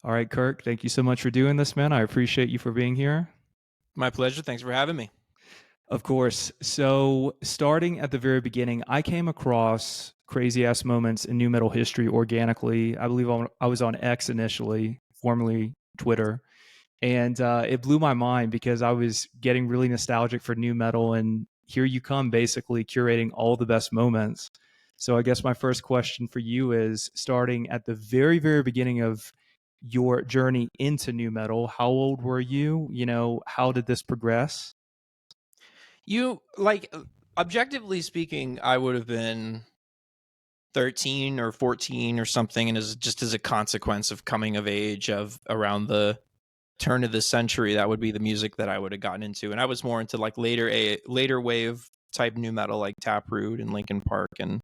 All right, Kirk, thank you so much for doing this, man. I appreciate you for being here. My pleasure. Thanks for having me. Of course. So, starting at the very beginning, I came across crazy ass moments in new metal history organically. I believe I was on X initially, formerly Twitter. And it blew my mind because I was getting really nostalgic for new metal. And here you come, basically curating all the best moments. So, I guess my first question for you is starting at the very, very beginning of your journey into new metal, how old were you? How did this progress? You like objectively speaking, I would have been 13 or 14 or something, and as a consequence of coming of age of around the turn of the century, that would be the music that I would have gotten into. And I was more into like later wave type new metal like Taproot and Linkin Park and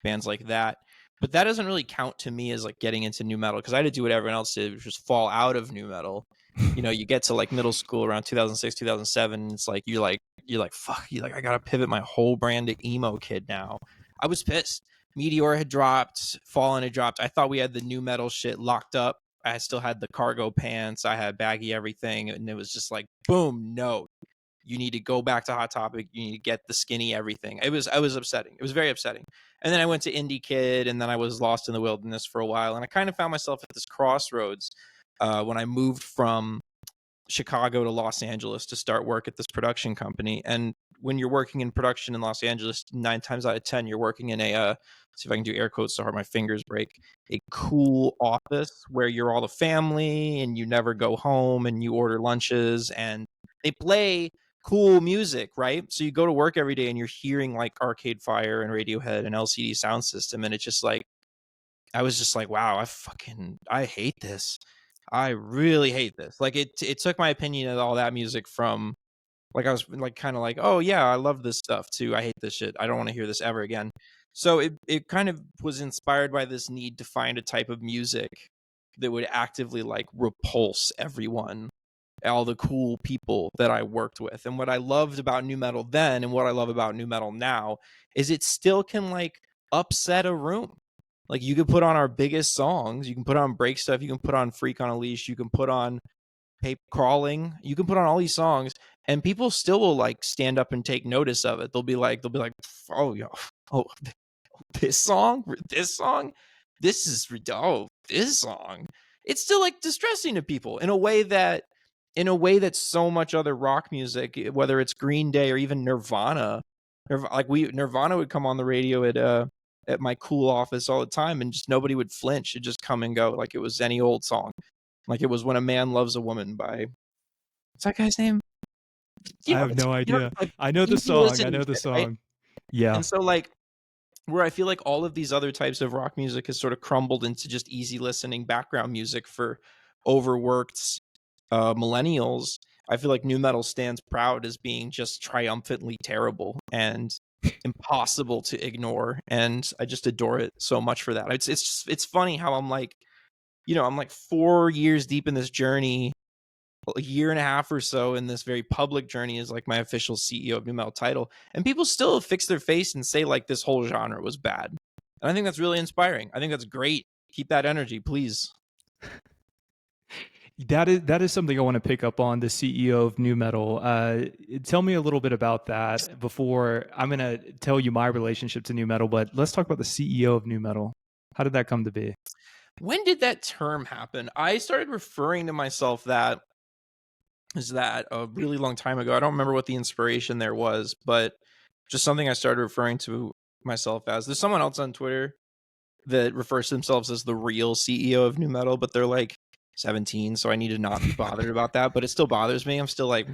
bands like that. But that doesn't really count to me as like getting into new metal because I had to do what everyone else did, which was fall out of new metal. You get to like middle school around 2006, 2007. It's like you're like fuck, you like I gotta pivot my whole brand to emo kid now. I was pissed. Meteor had dropped, Fallen had dropped. I thought we had the new metal shit locked up. I still had the cargo pants. I had baggy everything, and it was just like boom, no. You need to go back to Hot Topic. You need to get the skinny everything. I was upsetting. It was very upsetting. And then I went to Indie Kid, and then I was lost in the wilderness for a while. And I kind of found myself at this crossroads when I moved from Chicago to Los Angeles to start work at this production company. And when you're working in production in Los Angeles, 9 times out of 10, you're working in a, see if I can do air quotes so hard my fingers break, a cool office where you're all the family and you never go home and you order lunches and they play cool music, right? So you go to work every day and you're hearing like Arcade Fire and Radiohead and LCD Sound System. And it's just like, I was just like, wow, I hate this. I really hate this. Like it took my opinion of all that music from like I was like kind of like, oh yeah, I love this stuff too. I hate this shit. I don't want to hear this ever again. So it kind of was inspired by this need to find a type of music that would actively like repulse everyone, all the cool people that I worked with. And what I loved about new metal then and what I love about new metal now is it still can like upset a room. Like you could put on our biggest songs, you can put on Break Stuff, you can put on Freak on a Leash, you can put on Paper Crawling, you can put on all these songs, and people still will like stand up and take notice of it. They'll be like, oh yeah, oh this song, this song. It's still like distressing to people in a way that so much other rock music, whether it's Green Day or even Nirvana, Nirvana would come on the radio at my cool office all the time, and just nobody would flinch. It'd just come and go like it was any old song. Like it was When a Man Loves a Woman by what's that guy's name? I have no idea. Like I know the easy song. I listening know the shit, right? song. Yeah. And so like where I feel like all of these other types of rock music has sort of crumbled into just easy listening background music for overworked millennials. I feel like new metal stands proud as being just triumphantly terrible and impossible to ignore, and I just adore it so much for that. It's funny how I'm like 4 years deep in this journey, a year and a half or so in this very public journey as like my official CEO of new metal title, and people still fix their face and say like this whole genre was bad. And I think that's really inspiring. I think that's great. Keep that energy, please. That is something I want to pick up on, the CEO of new metal. Tell me a little bit about that before I'm going to tell you my relationship to new metal, but let's talk about the CEO of new metal. How did that come to be? When did that term happen? I started referring to myself that a really long time ago. I don't remember what the inspiration there was, but just something I started referring to myself as. There's someone else on Twitter that refers to themselves as the real CEO of new metal, but they're like 17, so I need to not be bothered about that. But it still bothers me. I'm still like,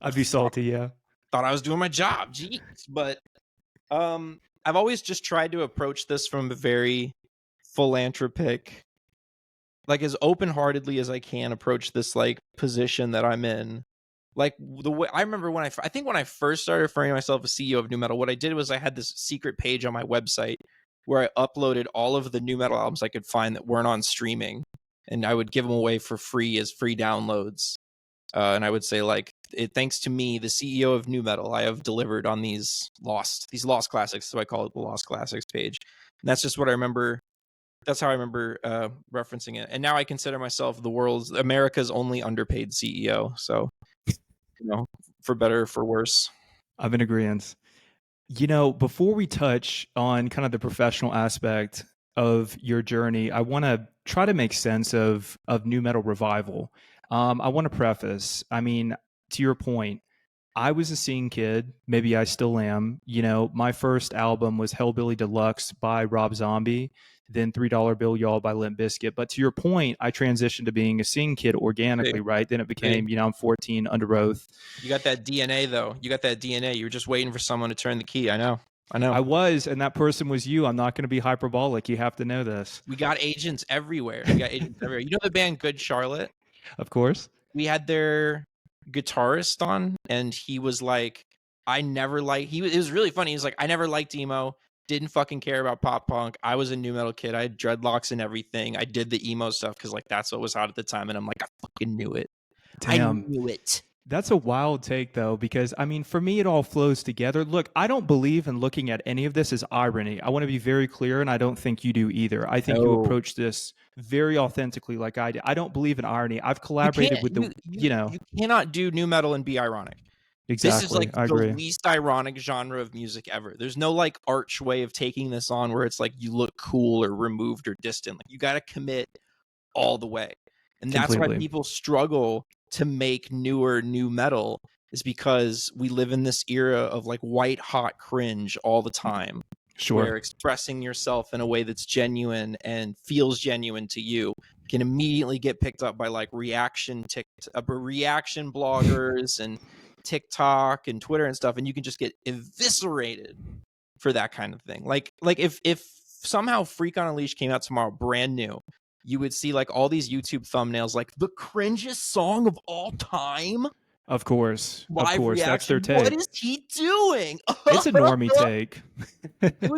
I'd be fuck, salty, yeah. thought I was doing my job. Jeez. But I've always just tried to approach this from a very philanthropic, like as open-heartedly as I can approach this like position that I'm in. Like the way I remember I think when I first started referring to myself as CEO of new metal, what I did was I had this secret page on my website where I uploaded all of the new metal albums I could find that weren't on streaming, and I would give them away for free as free downloads. And I would say like, thanks to me, the CEO of new metal, I have delivered on these lost classics. So I call it the lost classics page. And that's just what I remember referencing it. And now I consider myself America's only underpaid CEO. So, for better or for worse. I'm in agreement. Before we touch on kind of the professional aspect of your journey, I want to try to make sense of nu metal revival. I want to preface, I mean, to your point, I was a scene kid. Maybe I still am. My first album was Hellbilly Deluxe by Rob Zombie, then $3 Bill Y'all by Limp Bizkit. But to your point, I transitioned to being a scene kid organically, right? Then it became, I'm 14, Under Oath. You got that DNA, though. You got that DNA. You were just waiting for someone to turn the key. I know. I was, and that person was you. I'm not going to be hyperbolic. You have to know this. We got agents everywhere. You know the band Good Charlotte? Of course. We had their guitarist on, and he was like, it was really funny. He was like, I never liked emo, didn't fucking care about pop punk. I was a nu metal kid. I had dreadlocks and everything. I did the emo stuff because like that's what was hot at the time. And I'm like, I fucking knew it. Damn. I knew it. That's a wild take, though, because, I mean, for me, it all flows together. Look, I don't believe in looking at any of this as irony. I want to be very clear, and I don't think you do either. I think you approach this very authentically like I do. I don't believe in irony. I've collaborated with You cannot do nu metal and be ironic. Exactly. This is like the least ironic genre of music ever. There's no like arch way of taking this on where it's like you look cool or removed or distant. Like you got to commit all the way. And that's why people struggle to make newer nu metal, is because we live in this era of like white hot cringe all the time. Sure. Where expressing yourself in a way that's genuine and feels genuine to you can immediately get picked up by like reaction bloggers and TikTok and Twitter and stuff, and you can just get eviscerated for that kind of thing. Like if somehow Freak on a Leash came out tomorrow brand new, you would see like all these YouTube thumbnails like the cringiest song of all time. Of course. That's their take. What is he doing? It's a normie take.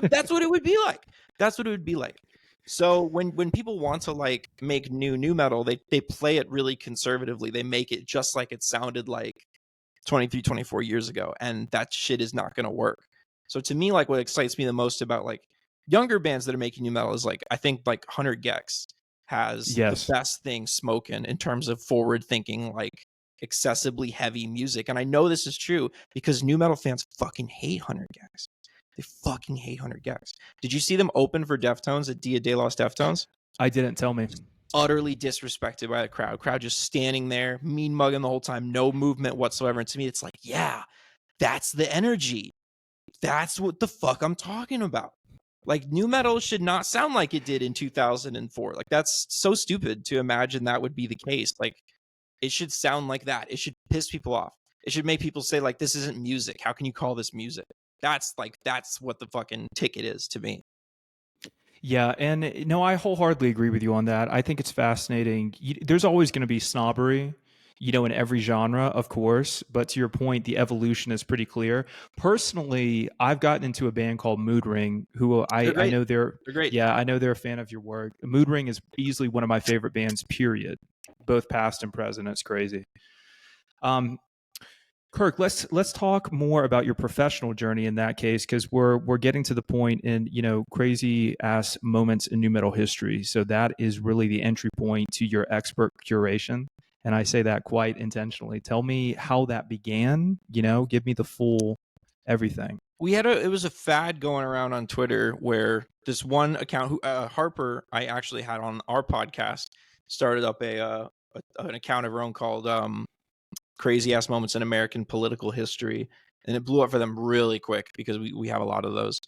That's what it would be like. So when people want to like make nu metal, they play it really conservatively. They make it just like it sounded like 23, 24 years ago. And that shit is not going to work. So to me, like what excites me the most about like younger bands that are making nu metal is like, I think like Hunter Gex has the best thing smoking in terms of forward thinking, like excessively heavy music. And I know this is true because nu metal fans fucking hate Hunter Gex. They fucking hate Hunter Gex. Did you see them open for Deftones at Dia de los Deftones? I didn't. Tell me. Utterly disrespected by the crowd just standing there, mean mugging the whole time, no movement whatsoever. And to me, it's like, yeah, that's the energy. That's what the fuck I'm talking about. Like nu metal should not sound like it did in 2004. Like that's so stupid to imagine that would be the case. Like it should sound like that. It should piss people off. It should make people say like, this isn't music. How can you call this music? That's what the fucking ticket is to me. Yeah, and no, I wholeheartedly agree with you on that. I think it's fascinating. There's always going to be snobbery, in every genre, of course. But to your point, the evolution is pretty clear. Personally, I've gotten into a band called Mood Ring, who I know they're great. Yeah, I know they're a fan of your work. Mood Ring is easily one of my favorite bands, period. Both past and present. It's crazy. Kirk, let's talk more about your professional journey in that case, because we're getting to the point in crazy ass moments in nu metal history. So that is really the entry point to your expert curation, and I say that quite intentionally. Tell me how that began. Give me the full everything. It was a fad going around on Twitter where this one account, who Harper, I actually had on our podcast, started up an account of her own called Crazy Ass Moments in American Political History, and it blew up for them really quick because we have a lot of those.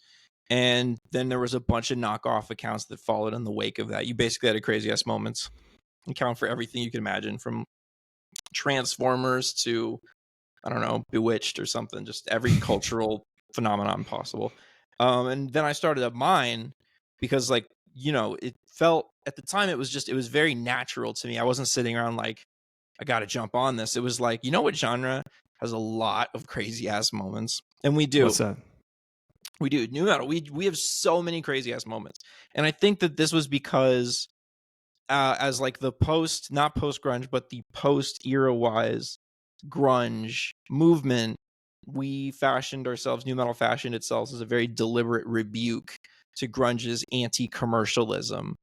And then there was a bunch of knockoff accounts that followed in the wake of that. You basically had a Crazy Ass Moments account for everything you can imagine, from Transformers to, I don't know, Bewitched or something, just every cultural phenomenon possible. And then I started up mine because it felt at the time, it was very natural to me. I wasn't sitting around like, I got to jump on this. It was like, what genre has a lot of crazy ass moments? And we do. What's that? We do. Nu metal. We have so many crazy ass moments. And I think that this was because as like the not post grunge, but the post era wise grunge movement, we fashioned ourselves, nu metal fashioned itself as a very deliberate rebuke to grunge's anti-commercialism.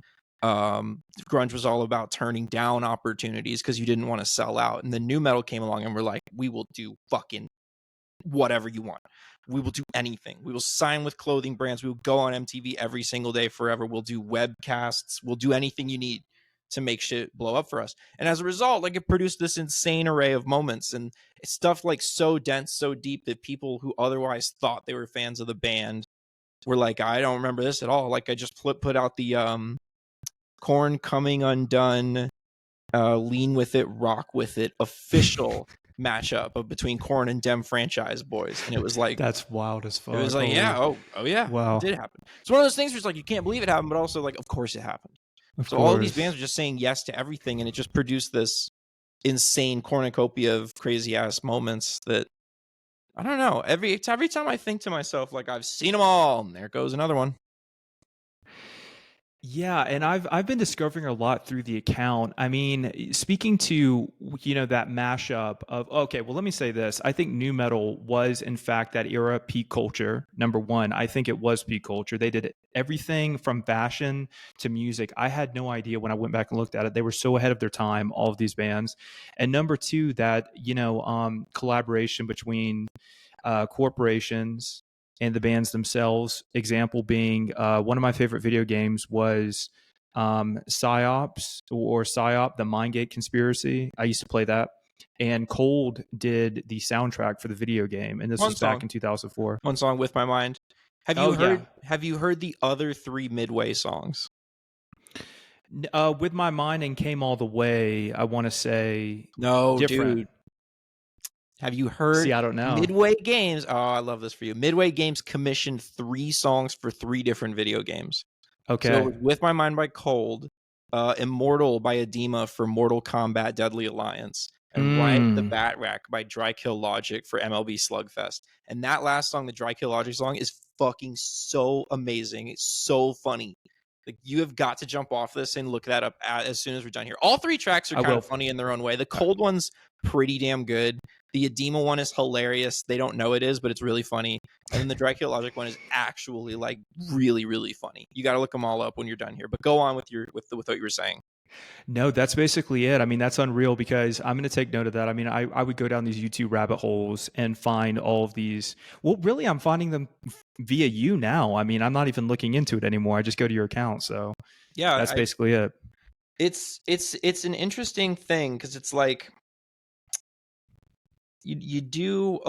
grunge was all about turning down opportunities because you didn't want to sell out. And then new metal came along and we're like, we will do fucking whatever you want. We will do anything. We will sign with clothing brands. We will go on MTV every single day forever. We'll do webcasts. We'll do anything you need to make shit blow up for us. And as a result, like, it produced this insane array of moments and stuff like so dense, so deep that people who otherwise thought they were fans of the band were like, I don't remember this at all. Like, I just put out the Korn Coming Undone, Lean With It, Rock With It official matchup of between Korn and Dem Franchise Boys, and it was like, That's wild as fuck. it was like, yeah, oh yeah, wow, it did happen. It's one of those things where it's like, you can't believe it happened, but also like, of course it happened. So all of these bands are just saying yes to everything, and it just produced this insane cornucopia of crazy ass moments that, I don't know, every time I think to myself, like, I've seen them all, and there goes another one. Yeah, and I've been discovering a lot through the account. I mean, speaking to, that mashup of, okay, well, let me say this. I think new metal was in fact that era peak culture. Number one, I think it was peak culture. They did everything from fashion to music. I had no idea when I went back and looked at it. They were so ahead of their time, all of these bands. And number two, that, collaboration between corporations and the bands themselves. Example being, one of my favorite video games was PsyOps or PsyOp, the Mindgate Conspiracy. I used to play that. And Cold did the soundtrack for the video game, and this was back in 2004. One song, With My Mind. Have you heard the other 3 Midway songs? With My Mind and Came All the Way, I want to say no, different. Dude. Have you heard? See, I don't know. Midway Games. Oh, I love this for you. Midway Games commissioned 3 songs for 3 different video games. Okay. So it was With My Mind by Cold, Immortal by Edema for Mortal Kombat Deadly Alliance, and Ride the Bat Rack by Dry Kill Logic for MLB Slugfest. And that last song, the Dry Kill Logic song, is fucking so amazing. It's so funny. Like, you have got to jump off this and look that up as soon as we're done here. All 3 tracks are kind of funny in their own way. The Cold one's pretty damn good. The Edema one is hilarious. They don't know it is, but it's really funny. And then the Dry Kill Logic one is actually like really, really funny. You got to look them all up when you're done here. But go on with what you were saying. No, that's basically it. I mean, that's unreal, because I'm going to take note of that. I mean, I would go down these YouTube rabbit holes and find all of these. Well, really, I'm finding them via you now. I mean, I'm not even looking into it anymore. I just go to your account. So yeah, that's basically it. It's an interesting thing, because it's like, you do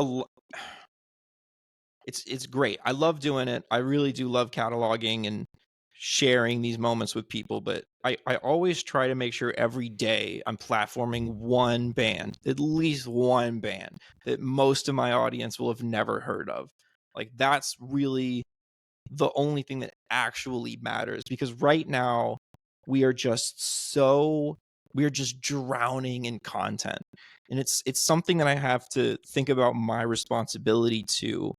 it's great. I love doing it. I really do love cataloging and sharing these moments with people, but I always try to make sure every day I'm platforming one band, at least one band that most of my audience will have never heard of. Like, that's really the only thing that actually matters, because right now we are just drowning in content. And it's something that I have to think about my responsibility to,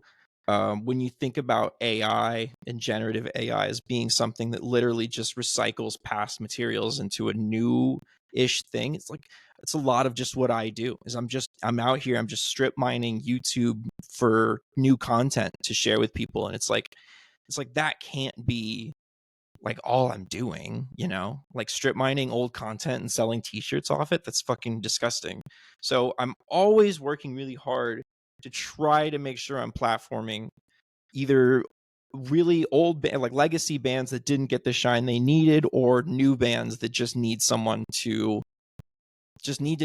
when you think about AI and generative AI as being something that literally just recycles past materials into a new-ish thing. It's like, it's a lot of just what I do. Is I'm out here, I'm just strip mining YouTube for new content to share with people. And it's like that can't be like all I'm doing, like strip mining old content and selling t-shirts off it. That's fucking disgusting. So I'm always working really hard to try to make sure I'm platforming either really old like legacy bands that didn't get the shine they needed, or new bands that just need to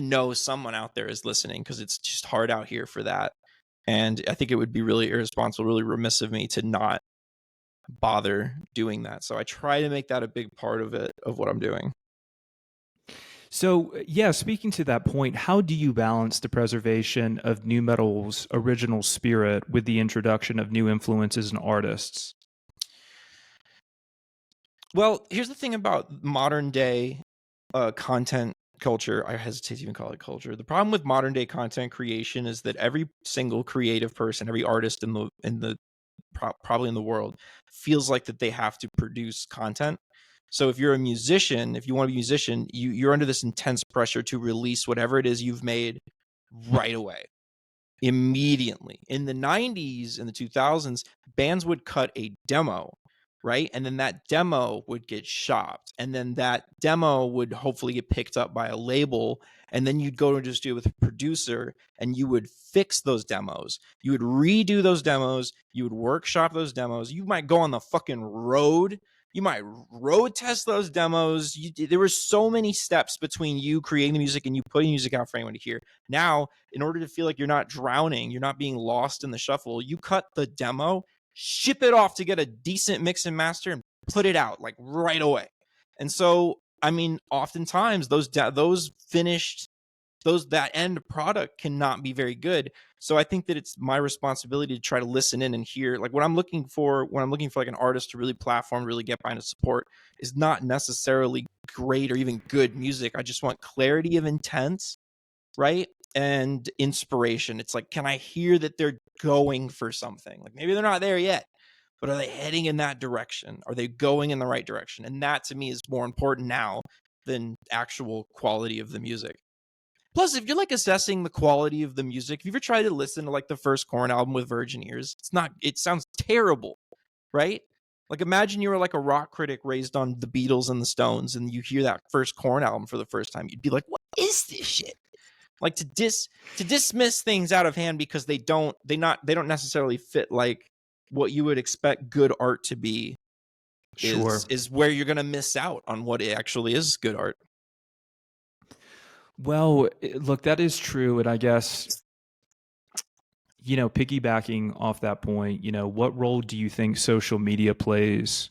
know someone out there is listening, because it's just hard out here for that. And I think it would be really irresponsible, really remiss of me to not bother doing that. So I try to make that a big part of what I'm doing. So, yeah, speaking to that point, how do you balance the preservation of new metal's original spirit with the introduction of new influences and artists? Well, here's the thing about modern day content culture. I hesitate to even call it culture. The problem with modern day content creation is that every single creative person, every artist probably in the world, feels like that they have to produce content. So if you're a musician, if you want to be a musician, you're under this intense pressure to release whatever it is you've made right away, immediately. In the 90s and the 2000s, bands would cut a demo, right? And then that demo would get shopped, and then that demo would hopefully get picked up by a label, and then you'd go and just do it with a producer, and you would fix those demos. You would redo those demos. You would workshop those demos. You might go on the fucking road. You might road test those demos. There were so many steps between you creating the music and you putting music out for anyone to hear. Now, in order to feel like you're not drowning, you're not being lost in the shuffle, you cut the demo, ship it off to get a decent mix and master, and put it out like right away. And so, I mean, oftentimes those finished, that end product cannot be very good. So I think that it's my responsibility to try to listen in and hear, like, what I'm looking for when I'm looking for like an artist to really platform, really get behind, to support, is not necessarily great or even good music. I just want clarity of intent, right? And inspiration. It's like, can I hear that they're going for something? Like, maybe they're not there yet, but are they heading in that direction? Are they going in the right direction? And that to me is more important now than actual quality of the music. Plus, if you're like assessing the quality of the music, have you ever tried to listen to like the first Korn album with virgin ears? It sounds terrible, right? Like, imagine you were like a rock critic raised on the Beatles and the Stones, and you hear that first Korn album for the first time. You'd be like, what is this shit? Like, to dismiss things out of hand because they don't necessarily fit like what you would expect good art to be is where you're gonna miss out on what it actually is good art. Well, look, that is true. And I guess, piggybacking off that point, what role do you think social media plays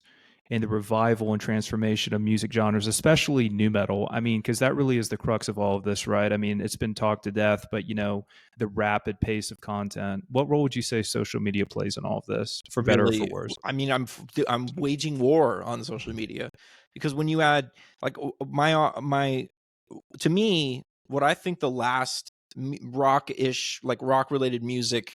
in the revival and transformation of music genres, especially nu metal? I mean, because that really is the crux of all of this, right? I mean, it's been talked to death, but, the rapid pace of content. What role would you say social media plays in all of this, for better or for worse? I mean, I'm waging war on social media, because when you add like my to me, what I think the last rock-ish, like rock-related music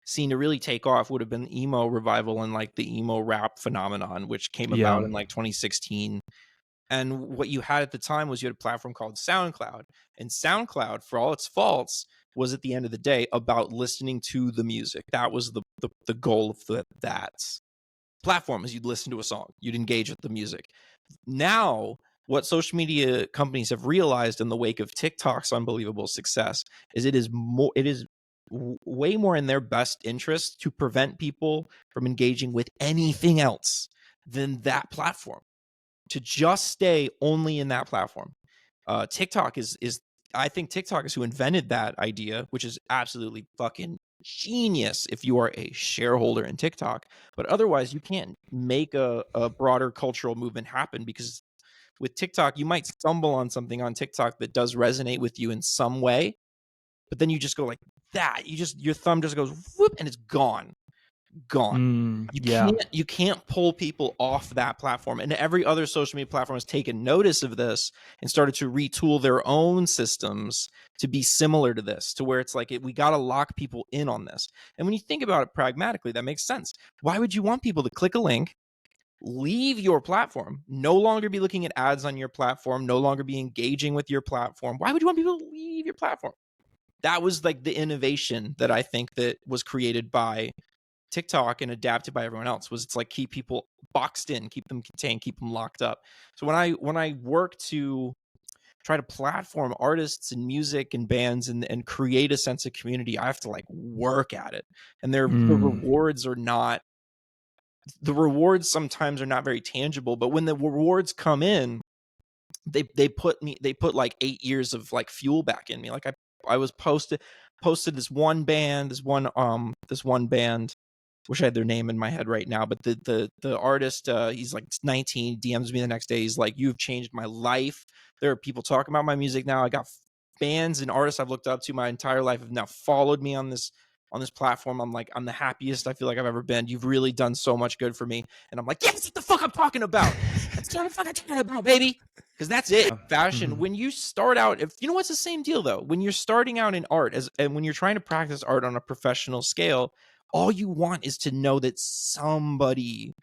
scene to really take off would have been emo revival and like the emo rap phenomenon, which came about in like 2016. And what you had at the time was you had a platform called SoundCloud. And SoundCloud, for all its faults, was at the end of the day about listening to the music. That was the goal of that platform, is you'd listen to a song, you'd engage with the music. Now, what social media companies have realized in the wake of TikTok's unbelievable success is it is way more in their best interest to prevent people from engaging with anything else than that platform, to just stay only in that platform. TikTok is I think TikTok is who invented that idea, which is absolutely fucking genius if you are a shareholder in TikTok. But otherwise, you can't make a broader cultural movement happen, because with TikTok, you might stumble on something on TikTok that does resonate with you in some way, but then you just go like that. Your thumb just goes whoop, and it's gone. You can't pull people off that platform. And every other social media platform has taken notice of this and started to retool their own systems to be similar to this, to where it's like, we got to lock people in on this. And when you think about it pragmatically, that makes sense. Why would you want people to click a link, leave your platform, no longer be looking at ads on your platform, no longer be engaging with your platform? Why would you want people to leave your platform? That was like the innovation that I think that was created by TikTok and adapted by everyone else. Was, it's like, keep people boxed in, keep them contained, keep them locked up. So when I work to try to platform artists and music and bands and create a sense of community, I have to like work at it. And the rewards sometimes are not very tangible, but when the rewards come in, they put like 8 years of like fuel back in me. Like I was posted this one band, wish I had their name in my head right now, but the artist, he's like 19, DMs me the next day. He's like, "You've changed my life. There are people talking about my music now. I got bands and artists I've looked up to my entire life have now followed me on this platform. I'm the happiest I feel like I've ever been. You've really done so much good for me." And I'm like, "Yeah, that's what the fuck I'm talking about. That's what I'm fucking talking about, baby." Because that's it. Fashion. When you start out, it's the same deal though. When you're starting out in art, and when you're trying to practice art on a professional scale, all you want is to know that somebody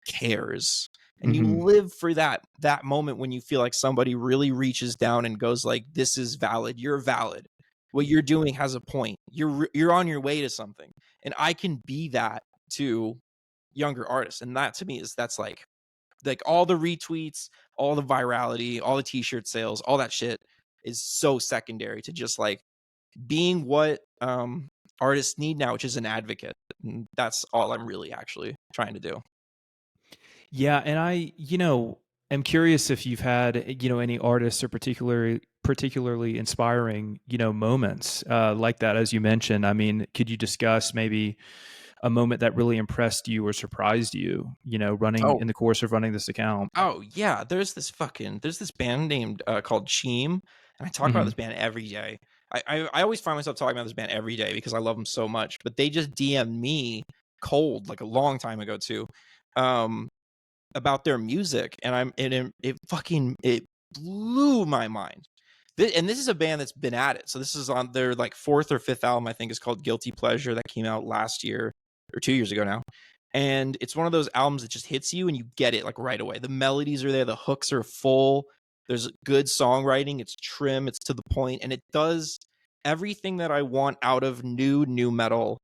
cares. And you live for that moment when you feel like somebody really reaches down and goes like, "This is valid. You're valid. What you're doing has a point. You're on your way to something." And I can be that to younger artists. And that to me that's like all the retweets, all the virality, all the t-shirt sales, all that shit is so secondary to just like being what artists need now, which is an advocate. And that's all I'm really actually trying to do. Yeah, and I, am curious if you've had, any artists or particularly inspiring, moments like that, as you mentioned. I mean, could you discuss maybe a moment that really impressed you or surprised you, running Oh, in the course of running this account? oh yeah. There's this band named called Cheem, and I talk about Hmm. this band every day. I always find myself talking about this band every day because I love them so much. But they just DM'd me cold like a long time ago too. Um, about their music, and it blew my mind. And this is a band that's been at it. So this is on their like fourth or fifth album, I think, is called Guilty Pleasure, that came out last year or 2 years ago now. And it's one of those albums that just hits you and you get it like right away. The melodies are there, the hooks are full. There's good songwriting. It's trim, it's to the point, and it does everything that I want out of new metal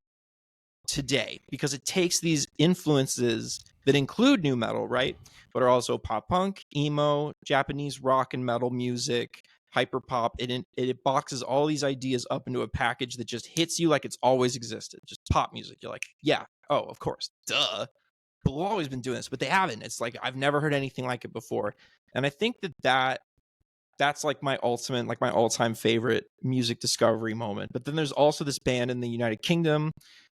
today, because it takes these influences that include new metal, right? But are also pop punk, emo, Japanese rock and metal music, hyper pop. It boxes all these ideas up into a package that just hits you like it's always existed. Just pop music. You're like, yeah, oh, of course, duh. But we've always been doing this, but they haven't. It's like I've never heard anything like it before. And I think that's like my ultimate, like my all-time favorite music discovery moment. But then there's also this band in the United Kingdom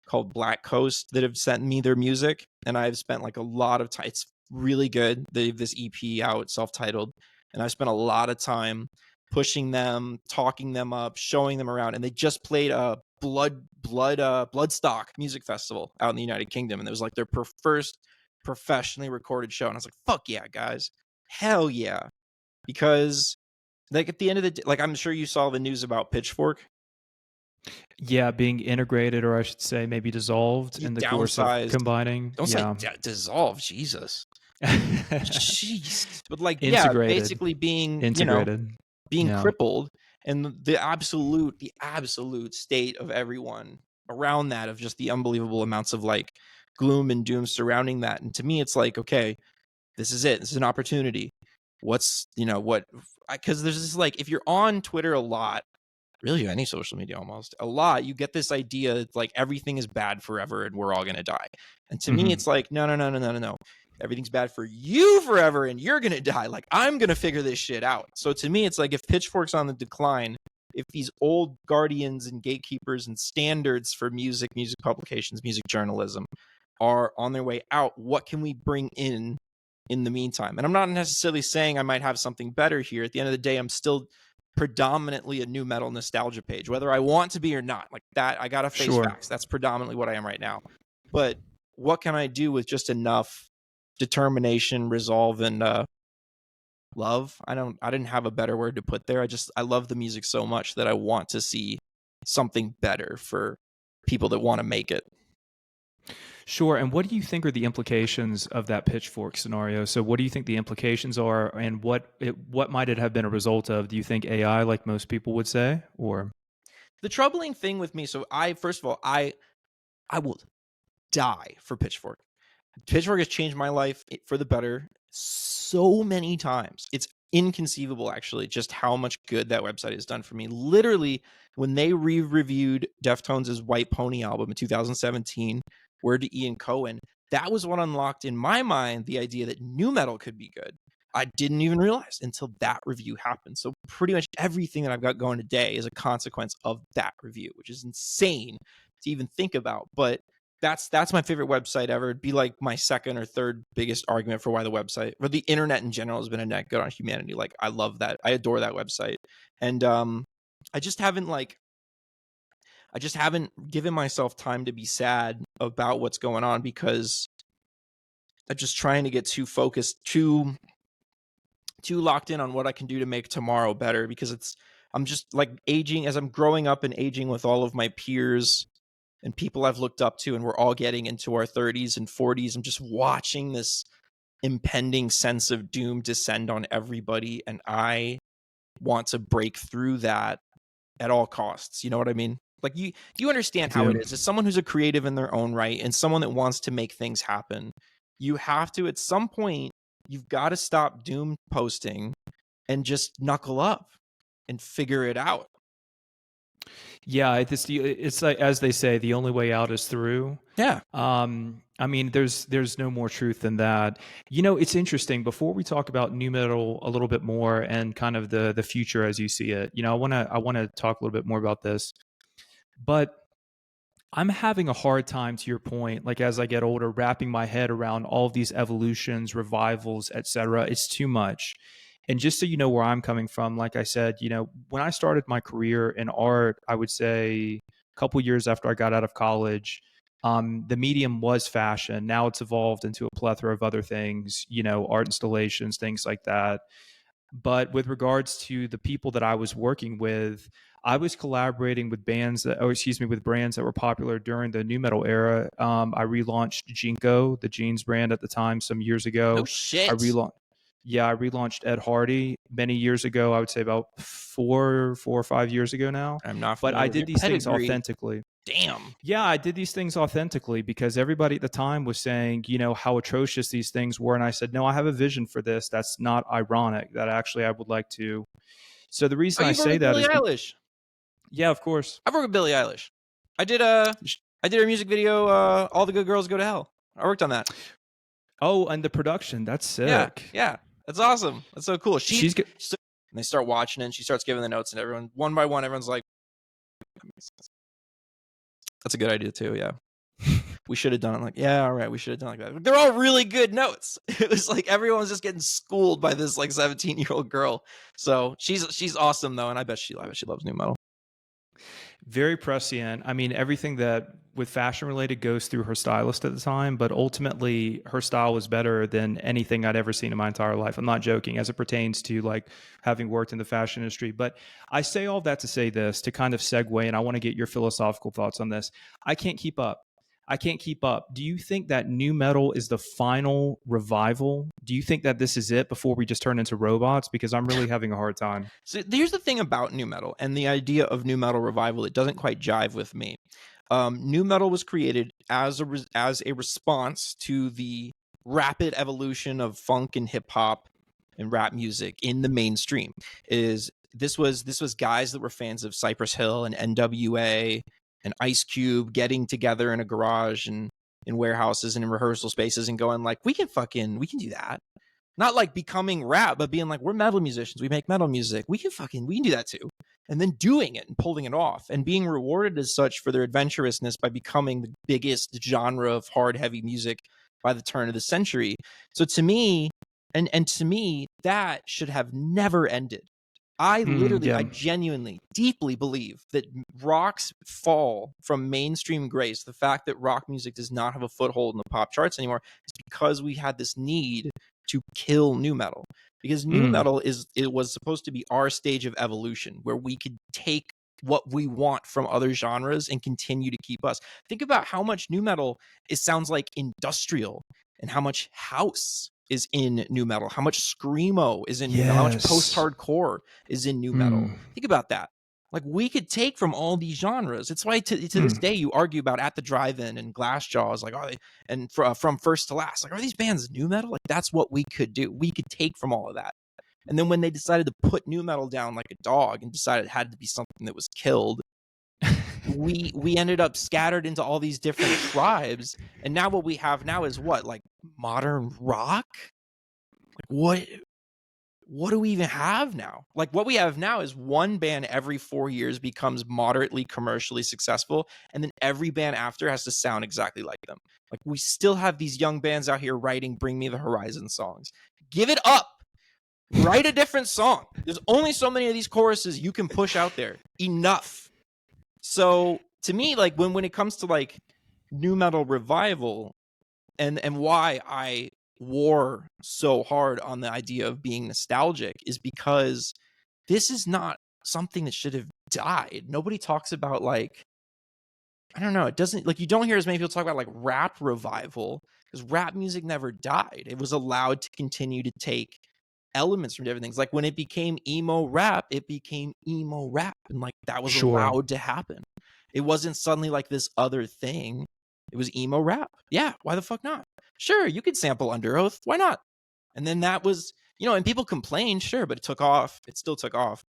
called Black Coast that have sent me their music, and I've spent like a lot of time. It's really good. They have this EP out, self-titled, and I've spent a lot of time pushing them, talking them up, showing them around. And they just played a Bloodstock music festival out in the United Kingdom, and it was like their first professionally recorded show. And I was like, fuck yeah, guys, hell yeah. Because like at the end of the day, like I'm sure you saw the news about Pitchfork. Yeah, being integrated, or I should say maybe dissolved You in the course of downsized. combining. Don't say Yeah. dissolve, Jesus. Jeez. But like, yeah, Integrated. basically being, Integrated. being Yeah. crippled, and the absolute state of everyone around that, of just the unbelievable amounts of like gloom and doom surrounding that. And to me, it's like, okay, this is it. This is an opportunity. What's, what, because there's this like, if you're on Twitter a lot, really any social media almost a lot, you get this idea that like everything is bad forever and we're all going to die. And to me, Mhm. it's like, no, no, no, no, no, no, no. Everything's bad for you forever and you're going to die. Like, I'm going to figure this shit out. So to me, it's like, if Pitchfork's on the decline, if these old guardians and gatekeepers and standards for music publications, music journalism are on their way out, what can we bring in the meantime? And I'm not necessarily saying I might have something better here. At the end of the day, I'm still predominantly a new metal nostalgia page, whether I want to be or not. Like that, I gotta face Sure. facts. That's predominantly what I am right now. But what can I do with just enough determination, resolve, and love? I didn't have a better word to put there. I love the music so much that I want to see something better for people that want to make it. Sure. And what do you think are the implications of that pitchfork scenario? So, what do you think the implications are, and what might it have been a result of? Do you think AI, like most people would say, or? The troubling thing with me, so I first of all, I will die for Pitchfork. Pitchfork has changed my life for the better so many times. It's inconceivable, actually, just how much good that website has done for me. Literally, when they reviewed Deftones' White Pony album in 2017, Word to Ian Cohen, that was what unlocked in my mind the idea that new metal could be good. I didn't even realize until that review happened. So pretty much everything that I've got going today is a consequence of that review, which is insane to even think about. But that's my favorite website ever. It'd be like my second or third biggest argument for why the website, or the internet in general, has been a net good on humanity. Like, I love that. I adore that website. And I just haven't like I just haven't given myself time to be sad about what's going on, because I'm just trying to get too focused, too locked in on what I can do to make tomorrow better, because I'm just like aging, as I'm growing up and aging with all of my peers and people I've looked up to, and we're all getting into our 30s and 40s. I'm just watching this impending sense of doom descend on everybody, and I want to break through that at all costs. You know what I mean? Like you understand how it Dude. is. As someone who's a creative in their own right and someone that wants to make things happen, you have to, at some point, you've got to stop doom posting and just knuckle up and figure it out. Yeah, it's like, as they say, the only way out is through. Yeah. I mean, there's no more truth than that. You know, it's interesting. Before we talk about new metal a little bit more and kind of the future as you see it, you know, I wanna talk a little bit more about this. But I'm having a hard time, to your point, like as I get older, wrapping my head around all of these evolutions, revivals, etc. It's too much. And just so you know where I'm coming from, like I said, you know, when I started my career in art, I would say a couple years after I got out of college, the medium was fashion. Now it's evolved into a plethora of other things, you know, art installations, things like that. But with regards to the people that I was working with, I was collaborating with with brands that were popular during the new metal era. I relaunched Jinko, the jeans brand at the time, some years No ago. I shit. relaunched, yeah, I relaunched Ed Hardy many years ago. I would say about 4 or 5 years ago now. I'm not But I familiar with did your these things pedigree. authentically. Damn. Yeah, I did these things authentically because everybody at the time was saying, you know, how atrocious these things were. And I said, no, I have a vision for this. That's not ironic. That actually I would like to. So the Oh, reason I you've worked say with that Billie is, Eilish. yeah, of course. I've worked with Billie Eilish. I did a music video, All the Good Girls Go to Hell. I worked on that. Oh, and the production. That's Yeah, sick. yeah. That's awesome. That's so cool. She's good. And they start watching it and she starts giving the notes and everyone, one by one, everyone's like, that's a good idea too, yeah. We should have done it like, yeah, all right, we should have done it like that. They're all really good notes. It was like everyone's just getting schooled by this like 17-year-old girl. So she's awesome though, and I bet she loves new metal. Very prescient. I mean, everything that with fashion related goes through her stylist at the time, but ultimately her style was better than anything I'd ever seen in my entire life. I'm not joking as it pertains to like having worked in the fashion industry. But I say all that to say this, to kind of segue, and I want to get your philosophical thoughts on this. I can't keep up. I can't keep up. Do you think that new metal is the final revival? Do you think that this is it before we just turn into robots? Because I'm really having a hard time. So here's the thing about new metal and the idea of new metal revival. It doesn't quite jive with me. New metal was created as a response to the rapid evolution of funk and hip hop and rap music in the mainstream. This was guys that were fans of Cypress Hill and NWA and Ice Cube getting together in a garage and in warehouses and in rehearsal spaces and going like, we can do that. Not like becoming rap, but being like, we're metal musicians. We make metal music. We can do that too. And then doing it and pulling it off and being rewarded as such for their adventurousness by becoming the biggest genre of hard, heavy music by the turn of the century. So to me, and to me, that should have never ended. I Yeah. genuinely, deeply believe that rock's fall from mainstream grace, the fact that rock music does not have a foothold in the pop charts anymore, is because we had this need to kill new metal. Because new metal was supposed to be our stage of evolution where we could take what we want from other genres and continue to keep us. Think about how much new metal sounds like industrial and how much house is in new metal, how much screamo is in new metal, how much post-hardcore is in new metal. Think about that. Like we could take from all these genres. It's why to this day you argue about At the Drive-In and Glassjaw, like, are they, and from First to Last, like, are these bands new metal? Like that's what we could do. We could take from all of that. And then when they decided to put new metal down like a dog and decided it had to be something that was killed, we ended up scattered into all these different tribes. And now what we have now is what, like modern rock? Like what do we even have now? Like what we have now is one band every 4 years becomes moderately commercially successful, and then every band after has to sound exactly like them. Like we still have these young bands out here writing Bring Me the Horizon songs. Give it up. Write a different song. There's only so many of these choruses you can push out there. Enough. So to me, like when it comes to like new metal revival and why I war so hard on the idea of being nostalgic is because this is not something that should have died. Nobody talks about like, I don't know, it doesn't, like, you don't hear as many people talk about like rap revival because rap music never died. It was allowed to continue to take elements from different things. Like when it became emo rap, it became emo rap, and like that was allowed to happen. It wasn't suddenly like this other thing. It was emo rap. Yeah, why the fuck not? Sure, you could sample Under Oath. Why not? And then that was, and people complained, sure, but it took off. It still took off.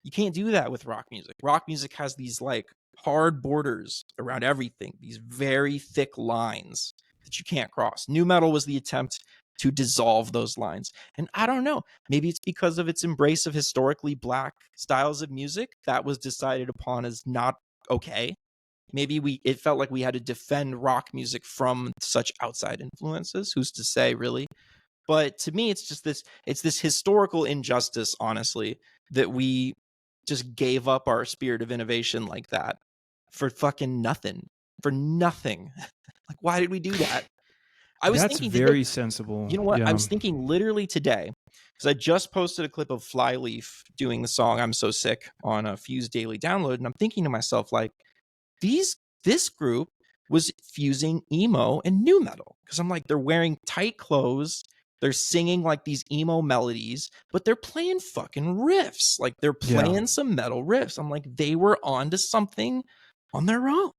You can't do that with rock music. Rock music has these like hard borders around everything, these very thick lines that you can't cross. Nu metal was the attempt to dissolve those lines. And I don't know, maybe it's because of its embrace of historically black styles of music that was decided upon as not okay. Maybe it felt like we had to defend rock music from such outside influences. Who's to say, really? But to me, it's this historical injustice, honestly, that we just gave up our spirit of innovation like that for fucking nothing. For nothing. Like, why did we do that? I was That's thinking today, very sensible. you know what? I Yeah. was thinking literally today, because I just posted a clip of Flyleaf doing the song I'm So Sick on a Fuse Daily Download, and I'm thinking to myself, like, this group was fusing emo and nu metal, because I'm like, they're wearing tight clothes, they're singing like these emo melodies, but they're playing fucking riffs. Like, they're playing some metal riffs. I'm like, they were onto something on their own.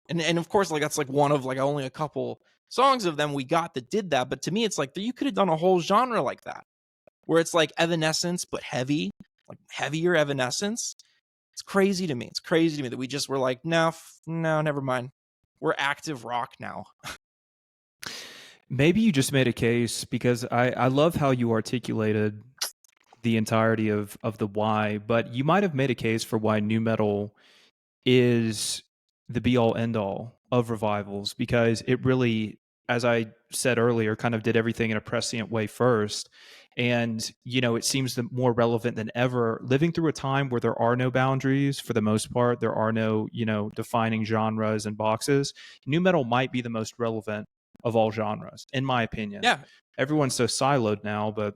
And of course, like, that's like one of like only a couple songs of them we got that did that. But to me, it's like you could have done a whole genre like that, where it's like Evanescence but heavy, like heavier Evanescence. It's crazy to me. It's crazy to me that we just were like, no, never mind. We're active rock now. Maybe you just made a case, because I love how you articulated the entirety of the why, but you might have made a case for why nu metal is the be all end all of revivals, because it really, as I said earlier, kind of did everything in a prescient way first. And, it seems more relevant than ever, living through a time where there are no boundaries for the most part. There are no, defining genres and boxes. Nu metal might be the most relevant of all genres, in my opinion. Yeah. Everyone's so siloed now, but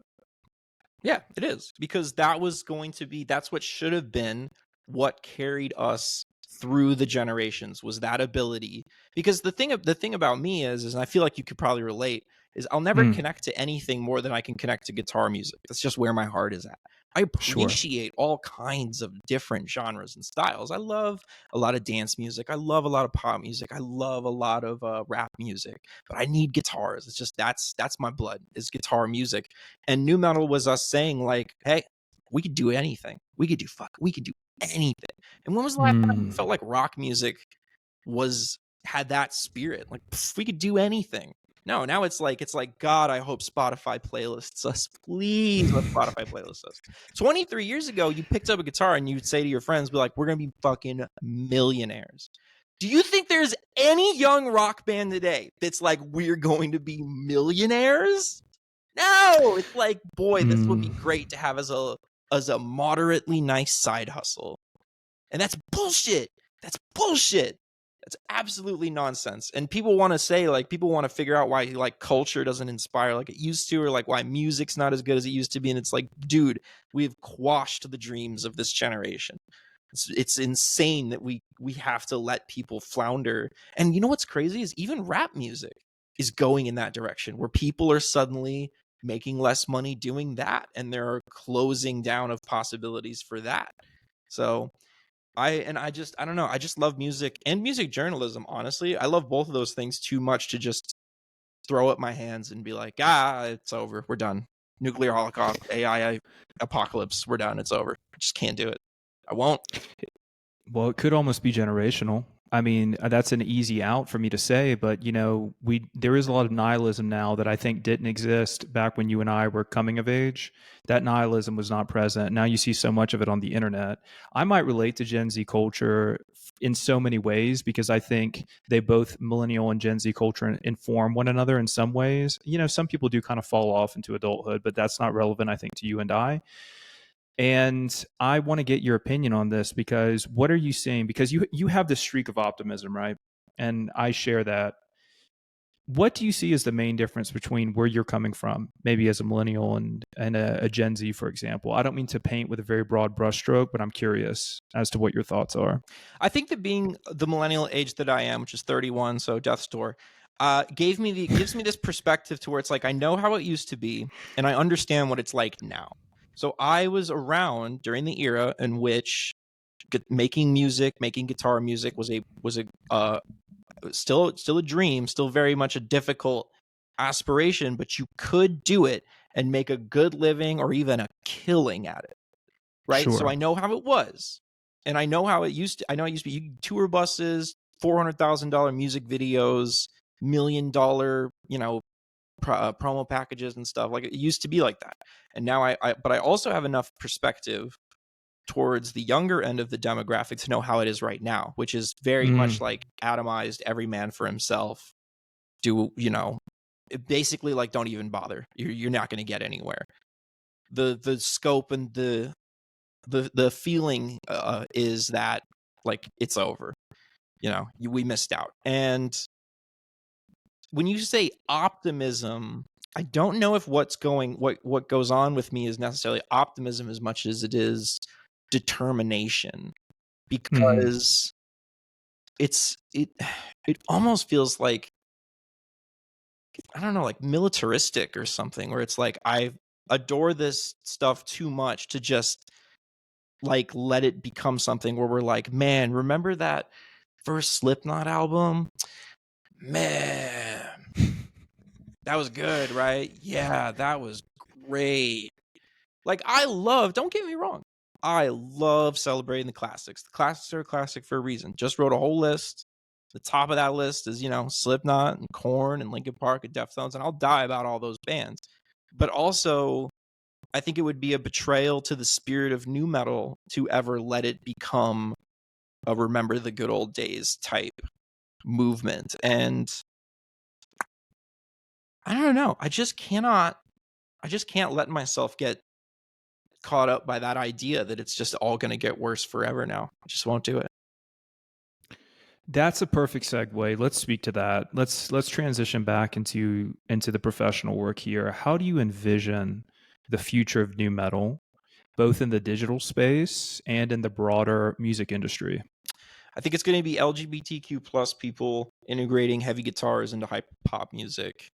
yeah, it is, because that's what should have been what carried us through the generations, was that ability. Because the thing about me is, and I feel like you could probably relate, is I'll never connect to anything more than I can connect to guitar music. That's just where my heart is at. I appreciate all kinds of different genres and styles. I love a lot of dance music. I love a lot of pop music. I love a lot of rap music. But I need guitars. It's just that's my blood, is guitar music. And nu metal was us saying like, hey, we could do anything. We could do anything. And when was the last time you felt like rock music had that spirit? Like, we could do anything. No, now it's like, God, I hope Spotify playlists us. Please let Spotify playlists us. 23 years ago, you picked up a guitar and you'd say to your friends, be like, we're going to be fucking millionaires. Do you think there's any young rock band today that's like, we're going to be millionaires? No, it's like, boy, this would be great to have as a moderately nice side hustle. And that's bullshit. That's bullshit. That's absolutely nonsense. And people want to figure out why like culture doesn't inspire like it used to, or like why music's not as good as it used to be. And it's like, dude, we've quashed the dreams of this generation. It's insane that we have to let people flounder. And you know what's crazy is even rap music is going in that direction, where people are suddenly making less money doing that, and there are closing down of possibilities for that. So I don't know. I just love music and music journalism. Honestly, I love both of those things too much to just throw up my hands and be like, it's over. We're done. Nuclear holocaust, AI apocalypse. We're done. It's over. I just can't do it. I won't. Well, it could almost be generational. I mean, that's an easy out for me to say, but there is a lot of nihilism now that I think didn't exist back when you and I were coming of age. That nihilism was not present. Now you see so much of it on the internet. I might relate to Gen Z culture in so many ways, because I think they both, millennial and Gen Z culture, inform one another in some ways. Some people do kind of fall off into adulthood, but that's not relevant, I think, to you and I. And I want to get your opinion on this, because what are you seeing? Because you have this streak of optimism, right? And I share that. What do you see as the main difference between where you're coming from, maybe as a millennial and a Gen Z, for example? I don't mean to paint with a very broad brushstroke, but I'm curious as to what your thoughts are. I think that being the millennial age that I am, which is 31, so death's door, gives me this perspective to where it's like, I know how it used to be, and I understand what it's like now. So I was around during the era in which making music, making guitar music was still a dream, still very much a difficult aspiration, but you could do it and make a good living or even a killing at it, right? So Sure. I know how it was, and I know how it used to. I know it used to be tour buses, $400,000 music videos, $1 million, promo packages and stuff. Like, it used to be like that, and now but I also have enough perspective towards the younger end of the demographic to know how it is right now, which is very much like atomized, every man for himself. Basically, like, don't even bother. You're not going to get anywhere. The scope and the feeling is that, like, it's over. We missed out. And when you say optimism, I don't know if what goes on with me is necessarily optimism as much as it is determination, because it almost feels like, I don't know, like militaristic or something, where it's like I adore this stuff too much to just like let it become something where we're like, man, remember that first Slipknot album? Man, that was good, right? Yeah, that was great. Like, don't get me wrong, I love celebrating the classics. The classics are a classic for a reason. Just wrote a whole list. The top of that list is, Slipknot and Korn and Linkin Park and Deftones, and I'll die about all those bands. But also, I think it would be a betrayal to the spirit of nu metal to ever let it become a remember the good old days type movement. And I don't know. I just can't let myself get caught up by that idea that it's just all going to get worse forever now. I just won't do it. That's a perfect segue. Let's speak to that. Let's transition back into the professional work here. How do you envision the future of nu metal, both in the digital space and in the broader music industry? I think it's going to be LGBTQ plus people integrating heavy guitars into hype pop music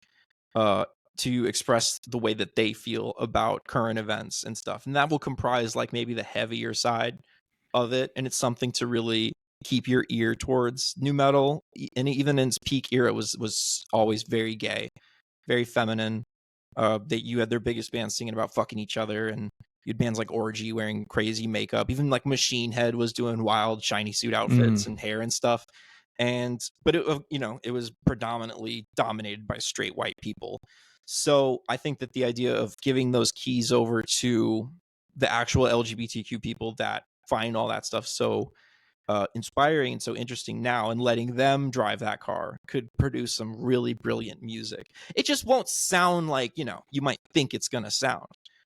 to express the way that they feel about current events and stuff. And that will comprise like maybe the heavier side of it. And it's something to really keep your ear towards. Nu metal, and even in its peak era, was always very gay, very feminine. That you had their biggest bands singing about fucking each other, and you had bands like Orgy wearing crazy makeup. Even like Machine Head was doing wild shiny suit outfits and hair and stuff. But it was predominantly dominated by straight white people. So I think that the idea of giving those keys over to the actual LGBTQ people that find all that stuff so inspiring and so interesting now, and letting them drive that car, could produce some really brilliant music. It just won't sound like you might think it's gonna sound,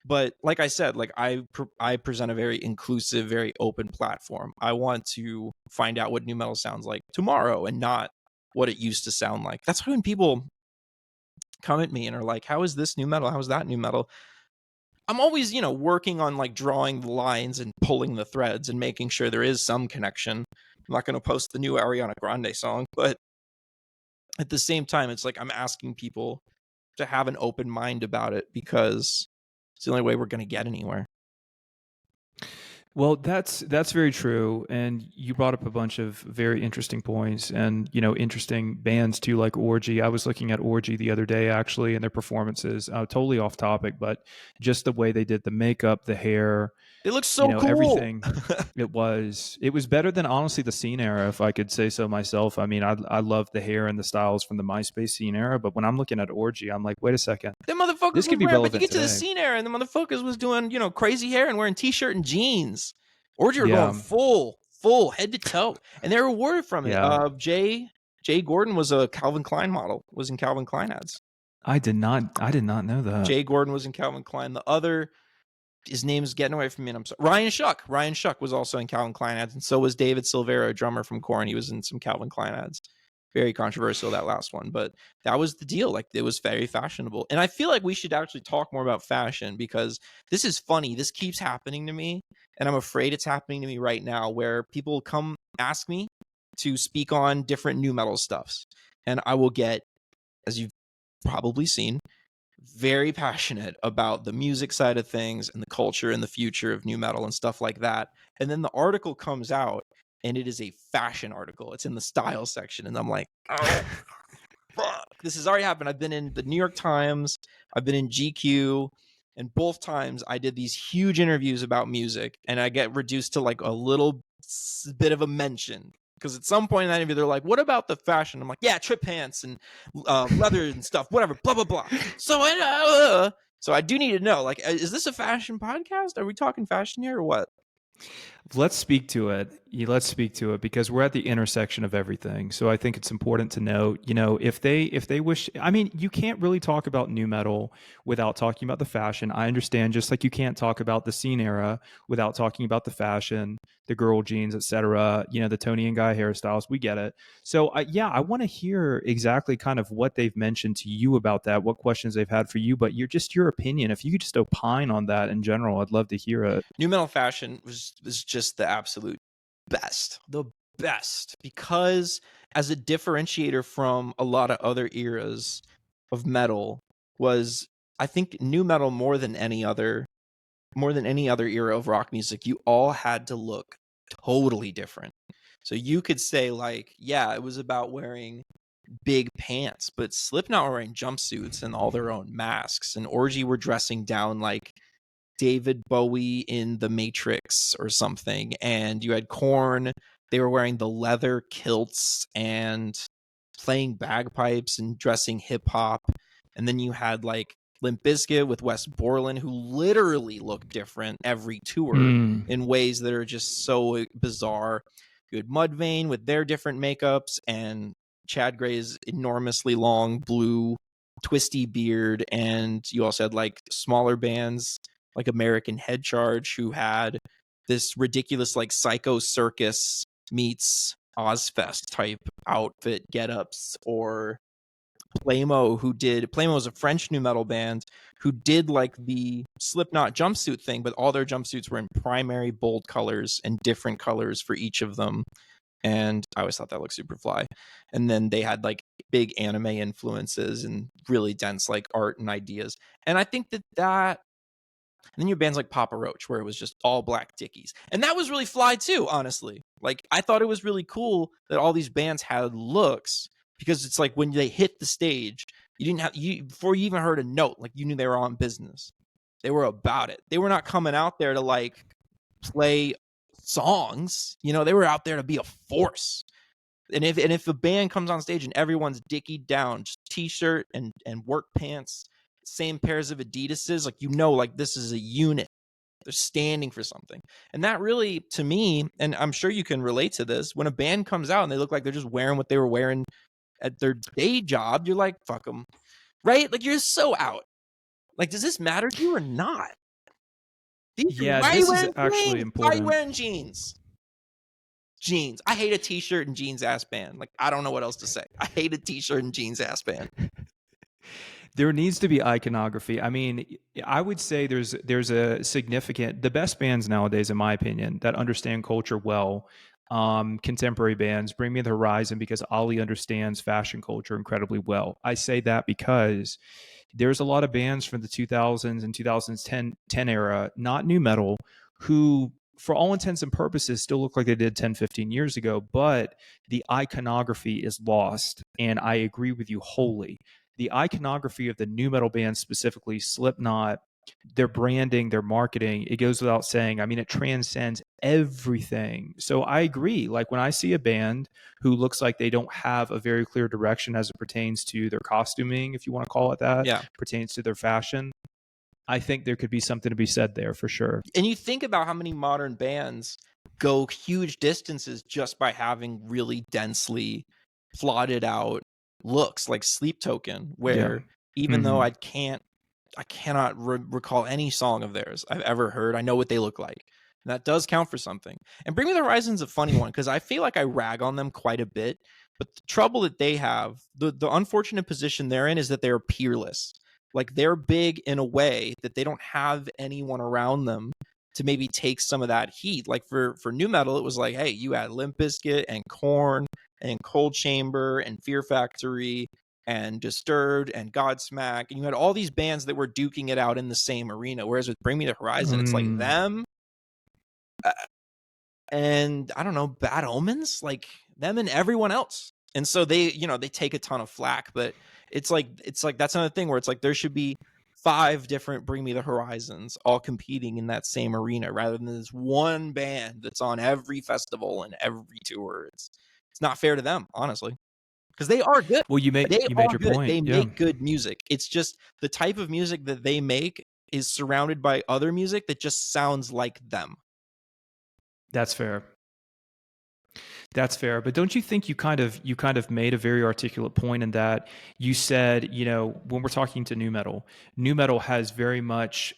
but like I said, like I present a very inclusive, very open platform. I want to find out what nu metal sounds like tomorrow and not what it used to sound like. That's why when people come at me and are like, how is this nu metal, how is that nu metal, I'm always, working on like drawing the lines and pulling the threads and making sure there is some connection. I'm not going to post the new Ariana Grande song, but at the same time, it's like I'm asking people to have an open mind about it, because it's the only way we're going to get anywhere. Well, that's very true, and you brought up a bunch of very interesting points, and interesting bands too, like Orgy. I was looking at Orgy the other day actually, and their performances. Totally off topic, but just the way they did the makeup, the hair, it looks so cool. Everything. It was better than honestly the scene era, if I could say so myself. I mean, I love the hair and the styles from the MySpace scene era, but when I'm looking at Orgy, I'm like, wait a second, the motherfuckers this could be relevant. But you get today. to the scene era, and the motherfuckers was doing crazy hair and wearing t-shirt and jeans. Orgy were going full head to toe, and they were rewarded from it. Jay Gordon was a Calvin Klein model, was in Calvin Klein ads. I did not know that. Jay Gordon was in Calvin Klein. The other, his name's getting away from me, and I'm sorry. Ryan Shuck was also in Calvin Klein ads, and so was David Silvera, a drummer from Korn. He was in some Calvin Klein ads. Very controversial, that last one, but that was the deal. Like, it was very fashionable. And I feel like we should actually talk more about fashion, because this is funny. This keeps happening to me, and I'm afraid it's happening to me right now, where people come ask me to speak on different nu metal stuffs, and I will get, as you've probably seen, very passionate about the music side of things and the culture and the future of new metal and stuff like that. And then the article comes out and it is a fashion article. It's in the style section. And I'm like, oh, fuck. This has already happened. I've been in the New York Times, I've been in GQ, and both times I did these huge interviews about music and I get reduced to like a little bit of a mention. Because at some point in that interview, they're like, what about the fashion? I'm like, yeah, trip pants and leather and stuff, whatever, blah, blah, blah. So I do need to know, like, is this a fashion podcast? Are we talking fashion here or what? Let's speak to it. Let's speak to it because we're at the intersection of everything. So I think it's important to note, if they wish, I mean, you can't really talk about new metal without talking about the fashion. I understand, just like you can't talk about the scene era without talking about the fashion, the girl jeans, etc. The Tony and Guy hairstyles. We get it. So I want to hear exactly kind of what they've mentioned to you about that, what questions they've had for you, but your opinion. If you could just opine on that in general, I'd love to hear it. New metal fashion was just the absolute best. The best. Because as a differentiator from a lot of other eras of metal was, I think, new metal more than any other era of rock music, you all had to look totally different. So you could say like, yeah, it was about wearing big pants, but Slipknot were wearing jumpsuits and all their own masks, and Orgy were dressing down like David Bowie in The Matrix or something, and you had Korn, they were wearing the leather kilts and playing bagpipes and dressing hip-hop, and then you had like Limp Bizkit with Wes Borland, who literally looked different every tour in ways that are just so bizarre. You had Mudvayne with their different makeups, and Chad Gray's enormously long blue twisty beard, and you also had like smaller bands like American Head Charge, who had this ridiculous like Psycho Circus meets Ozfest type outfit get-ups, or Playmo was a French new metal band who did like the Slipknot jumpsuit thing, but all their jumpsuits were in primary bold colors and different colors for each of them. And I always thought that looked super fly. And then they had like big anime influences and really dense like art and ideas. And I think that and then you have bands like Papa Roach, where it was just all black Dickies. And that was really fly too, honestly. Like, I thought it was really cool that all these bands had looks, because it's like when they hit the stage, before you even heard a note, like you knew they were on business. They were about it. They were not coming out there to like play songs. They were out there to be a force. And if a band comes on stage and everyone's dickied down, just t-shirt and work pants, same pairs of Adidas's, like, like this is a unit. They're standing for something. And that really, to me, and I'm sure you can relate to this, when a band comes out and they look like they're just wearing what they were wearing at their day job, you're like, fuck them. Right? Like, you're so out. Like, does this matter to you or not? This is actually important. Why are you wearing jeans? Jeans. I hate a t-shirt and jeans ass band. Like, I don't know what else to say. I hate a t-shirt and jeans ass band. There needs to be iconography. I mean, I would say there's a significant, the best bands nowadays, in my opinion, that understand culture well, contemporary bands, Bring Me the Horizon, because Ali understands fashion culture incredibly well. I say that because there's a lot of bands from the 2000s and 2010 era, not new metal, who for all intents and purposes still look like they did 10, 15 years ago, but the iconography is lost. And I agree with you wholly. The iconography of the new metal bands, specifically Slipknot, their branding, their marketing, it goes without saying. I mean, it transcends everything. So I agree. Like, when I see a band who looks like they don't have a very clear direction as it pertains to their costuming, if you want to call it that, pertains to their fashion, I think there could be something to be said there for sure. And you think about how many modern bands go huge distances just by having really densely plotted out looks, like Sleep Token, where even though I cannot recall any song of theirs I've ever heard, I know what they look like. And that does count for something. And Bring Me the Horizon's a funny one, because I feel like I rag on them quite a bit, but the trouble that they have, the unfortunate position they're in, is that they're peerless. Like, they're big in a way that they don't have anyone around them to maybe take some of that heat. Like, for new metal, it was like, hey, you had Limp Bizkit and Korn and Cold Chamber and Fear Factory and Disturbed and Godsmack, and you had all these bands that were duking it out in the same arena. Whereas with Bring Me the Horizon, it's like them and I don't know, Bad Omens, like them and everyone else. And so they, they take a ton of flack, but it's like that's another thing where it's like there should be 5 different Bring Me the Horizons all competing in that same arena rather than this one band that's on every festival and every tour. It's not fair to them, honestly, because they are good. Well, you made your Good. point. They Yeah. make good music. It's just the type of music that they make is surrounded by other music that just sounds like them. That's fair. That's fair. But don't you think you kind of made a very articulate point in that you said, when we're talking to new metal has very much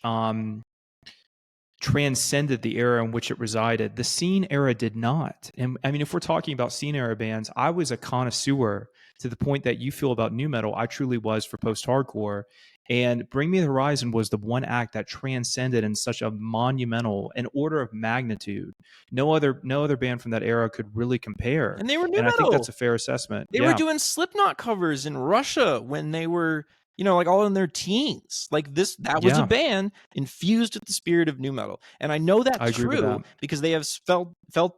transcended the era in which it resided. The scene era did not. And I mean, if we're talking about scene era bands, I was a connoisseur to the point that you feel about new metal. I truly was for post-hardcore. And Bring Me the Horizon was the one act that transcended in such a monumental, an order of magnitude. No other band from that era could really compare. And they were new metal. I think that's a fair assessment. They were doing Slipknot covers in Russia when they were, like all in their teens. Like that was a band infused with the spirit of new metal. And I know that's true because they have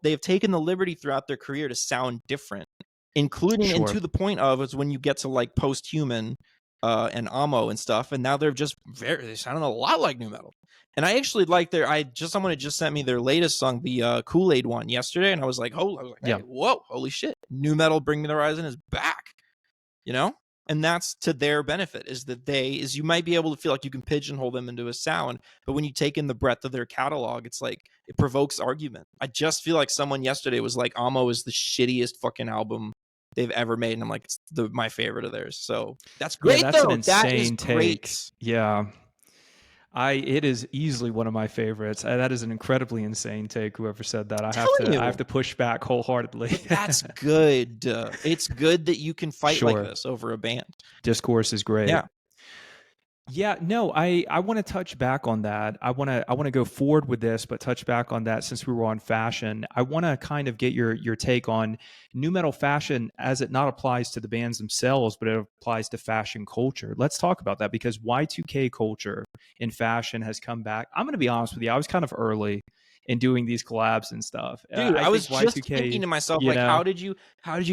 they have taken the liberty throughout their career to sound different, including and to the point of is when you get to like Post-Human and Amo and stuff, and now they're just they sound a lot like new metal. And I actually like someone had just sent me their latest song, the Kool-Aid one, yesterday, and I was like, hey, whoa, holy shit, new metal Bring Me the Horizon is back, and that's to their benefit, is that you might be able to feel like you can pigeonhole them into a sound, but when you take in the breadth of their catalog, it's like it provokes argument. I just feel like someone yesterday was like, Amo is the shittiest fucking album they've ever made, and I'm like, it's my favorite of theirs. So that's great. Yeah, that's though. An insane that is great. Take. Yeah, it is easily one of my favorites. That is an incredibly insane take. Whoever said that, I have to push back wholeheartedly. That's good. It's good that you can fight like this over a band. Discourse is great. Yeah. Yeah, no, I want to touch back on that. I want to go forward with this, but touch back on that since we were on fashion. I want to kind of get your take on new metal fashion as it not applies to the bands themselves, but it applies to fashion culture. Let's talk about that because Y2K culture in fashion has come back. I'm going to be honest with you. I was kind of early in doing these collabs and stuff. Dude, I was just thinking to myself, like, how did you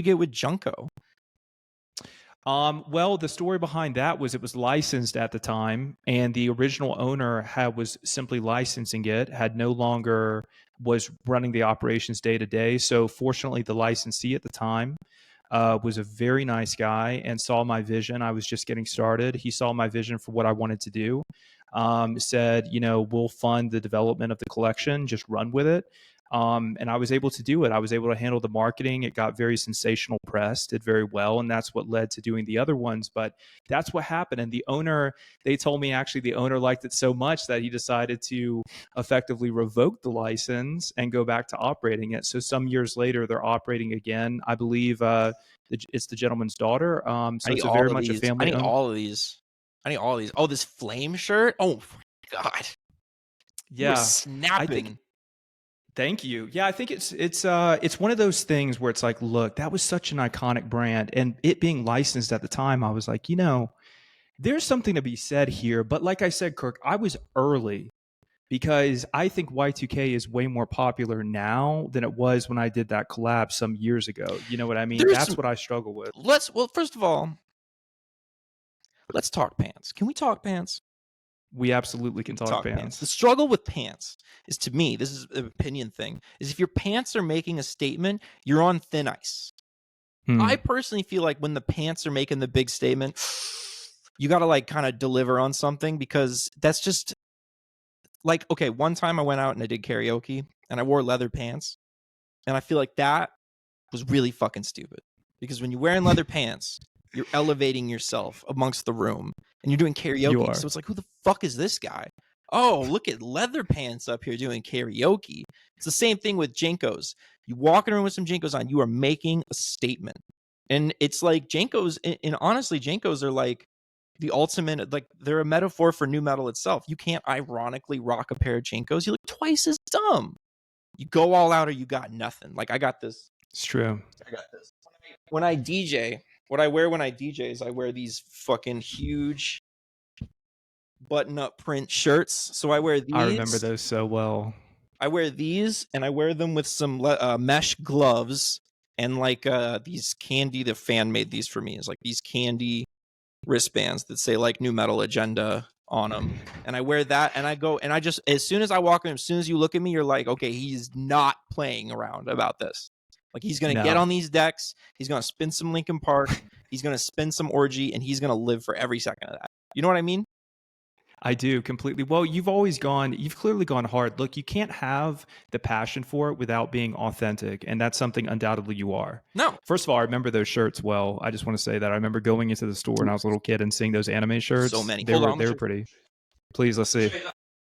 get with Junko? Well, the story behind that was it was licensed at the time, and the original owner was simply licensing it, no longer was running the operations day to day. So fortunately, the licensee at the time was a very nice guy and saw my vision. I was just getting started. He saw my vision for what I wanted to do. Said, we'll fund the development of the collection, just run with it. And I was able to do it. I was able to handle the marketing. It got very sensational press, did very well. And that's what led to doing the other ones. But that's what happened. And the owner, they told me actually the owner liked it so much that he decided to effectively revoke the license and go back to operating it. So some years later, they're operating again. I believe it's the Gentleman's Daughter. So it's very much a family. I need all of these. Oh, this flame shirt. Oh, my God. Yeah. Snapping. Thank you. Yeah, I think it's one of those things where it's like, look, that was such an iconic brand, and it being licensed at the time, I was like, there's something to be said here. But like I said, Kirk, I was early because I think Y2K is way more popular now than it was when I did that collab some years ago. You know what I mean? That's what I struggle with. First of all, let's talk pants. Can we talk pants? We absolutely can talk pants. The struggle with pants is, to me, this is an opinion thing, is if your pants are making a statement, you're on thin ice. I personally feel like when the pants are making the big statement, you got to like kind of deliver on something, because that's just like, okay, one time I went out and I did karaoke and I wore leather pants, and I feel like that was really fucking stupid, because when you're wearing leather pants, you're elevating yourself amongst the room and you're doing karaoke. So it's like, who the fuck is this guy? Oh, look at leather pants up here doing karaoke. It's the same thing with Jenkos. You walk in a room with some Jenkos on, you are making a statement. And it's like Jenkos, and honestly, Jenkos are like the ultimate, like they're a metaphor for new metal itself. You can't ironically rock a pair of Jenkos. You look twice as dumb. You go all out or you got nothing. Like I got this. It's true. I got this. When I DJ, What I wear when I DJ is I wear these fucking huge button-up print shirts. So I wear I remember these. those so well. I wear these, and I wear them with some mesh gloves and like these candy. The fan made these for me. Is like these candy wristbands that say like New Metal Agenda on them, and I wear that, and I go, and I just, as soon as I walk in, as soon as you look at me, you're like, okay, he's not playing around about this. Like, he's gonna get No. on these decks, he's gonna spin some Linkin Park, he's gonna spin some Orgy, and he's gonna live for every second of that. You know what I mean? I do completely. Well, you've clearly gone hard. Look, you can't have the passion for it without being authentic. And that's something undoubtedly you are. No. First of all, I remember those shirts well. I just want to say that. I remember going into the store when I was a little kid and seeing those anime shirts. So many. They were pretty. Please, let's see.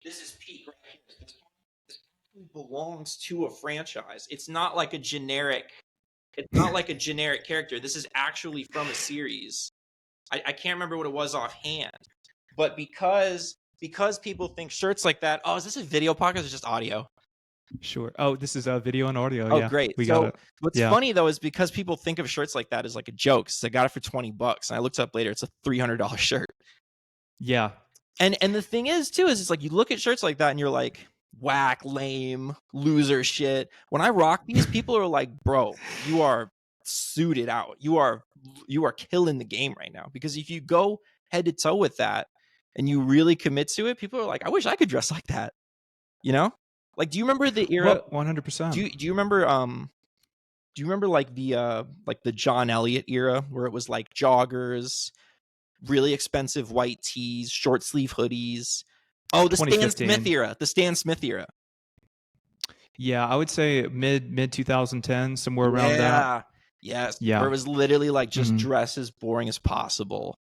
This is Pete right here. This belongs to a franchise. It's not like a generic character. This is actually from a series. I can't remember what it was offhand. But because people think shirts like that, oh, is this a video podcast or just audio? Sure. Oh, this is a video and audio. Oh, yeah, great. We got it. What's funny though is because people think of shirts like that as like a joke. So I got it for $20, and I looked up later. It's a $300 shirt. Yeah. And the thing is too is it's like you look at shirts like that and you're like, whack, lame, loser shit. When I rock these, people are like, bro, you are suited out. You are killing the game right now. Because if you go head to toe with that, and you really commit to it, people are like, I wish I could dress like that. You know? Like, do you remember the era? 100%. Do you remember like the John Elliott era where it was like joggers, really expensive white tees, short sleeve hoodies? Oh, the Stan Smith era. The Stan Smith era. Yeah, I would say mid 2010, somewhere around that. Yes. Yeah. Where it was literally like just dress as boring as possible.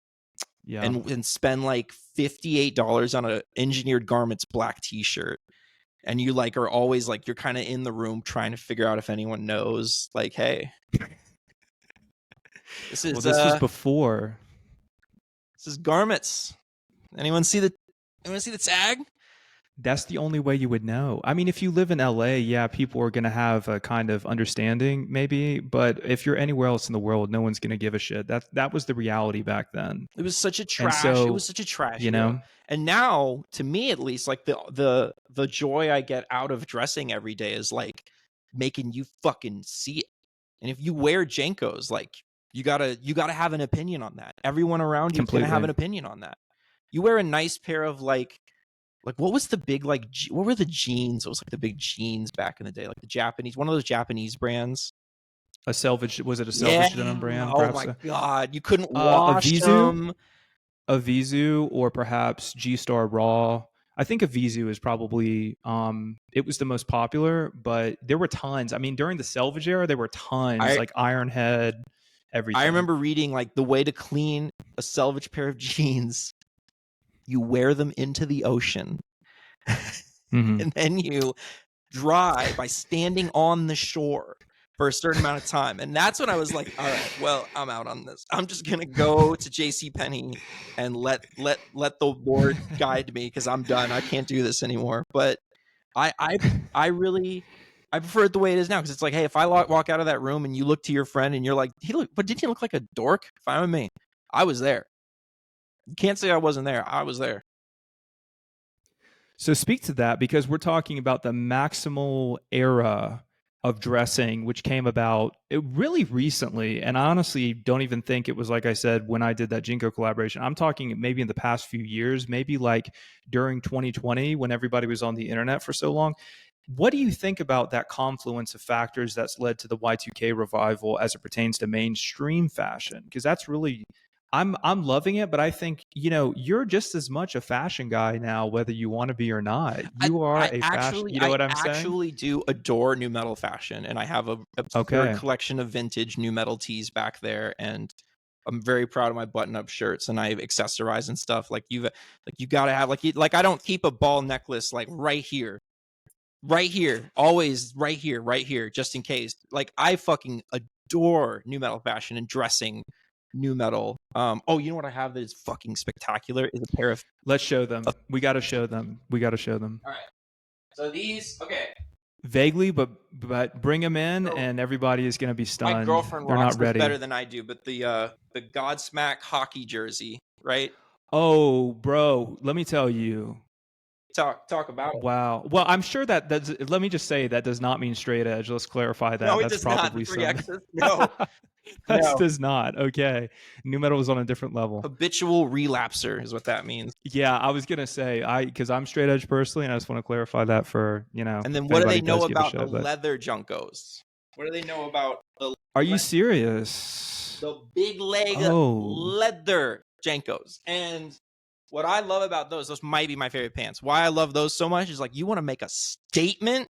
Yeah. And spend like $58 on a engineered garments black t-shirt, and you like are always like, you're kind of in the room trying to figure out if anyone knows, like, hey, this was before. This is garments. Anyone see the tag? That's the only way you would know. I mean, if you live in LA, yeah, people are going to have a kind of understanding maybe, but if you're anywhere else in the world, no one's going to give a shit. That was the reality back then. It was such a trash. It was such a trash, you know. And now, to me at least, like the joy I get out of dressing every day is like making you fucking see it. And if you wear Jenkos, like you gotta have an opinion on that. Everyone around you is gonna have an opinion on that. You wear a nice pair of like what was the big what were the jeans? It was like the big jeans back in the day, like the Japanese, one of those Japanese brands. Was it a Selvage denim brand? Oh my god, you couldn't wash them. A Vizu or perhaps G-Star Raw. I think a Vizu is probably it was the most popular, but there were tons. I mean, during the Selvage era, there were tons, like Ironhead, everything. I remember reading like the way to clean a Selvage pair of jeans, you wear them into the ocean, and then you dry by standing on the shore for a certain amount of time. And that's when I was like, all right, well, I'm out on this. I'm just going to go to JCPenney and let the Lord guide me, because I'm done. I can't do this anymore. But I prefer it the way it is now, because it's like, hey, if I walk out of that room and you look to your friend and you're like, but didn't he look like a dork? Fine with me. I was there. You can't say I wasn't there. I was there. So speak to that, because we're talking about the maximal era of dressing, which came about really recently. And I honestly don't even think it was, like I said, when I did that Jinko collaboration. I'm talking maybe in the past few years, maybe like during 2020 when everybody was on the internet for so long. What do you think about that confluence of factors that's led to the Y2K revival as it pertains to mainstream fashion? Because that's really, I'm loving it, but I think, you're just as much a fashion guy now, whether you want to be or not. You are a fashion. You know what I'm saying? I actually do adore new metal fashion, and I have a absurd collection of vintage new metal tees back there, and I'm very proud of my button-up shirts, and I accessorize and stuff. Like you gotta have like I don't keep a ball necklace like right here, always right here, just in case. Like I fucking adore new metal fashion and dressing new metal. Oh, you know what I have that is fucking spectacular is a pair of. Let's show them. We got to show them. All right. So these, okay. Vaguely, but bring them in, So, and everybody is going to be my stunned. girlfriend They're rocks not this ready. better than I do, but the Godsmack hockey jersey, right? Oh, bro, let me tell you. Talk about it. Wow. Well, I'm sure that does. Let me just say that does not mean straight edge. Let's clarify that. No, it That's does not. The probably three some. X's. No, That no. does not. Okay. New metal is on a different level. Habitual relapser is what that means. Yeah, I was gonna say because I'm straight edge personally, and I just want to clarify that for And then if what do they anybody know does give a about the shit. But leather Junkos? What do they know about are you serious? the big leg Oh, leather Jankos? And what I love about those might be my favorite pants. Why I love those so much is like, you want to make a statement.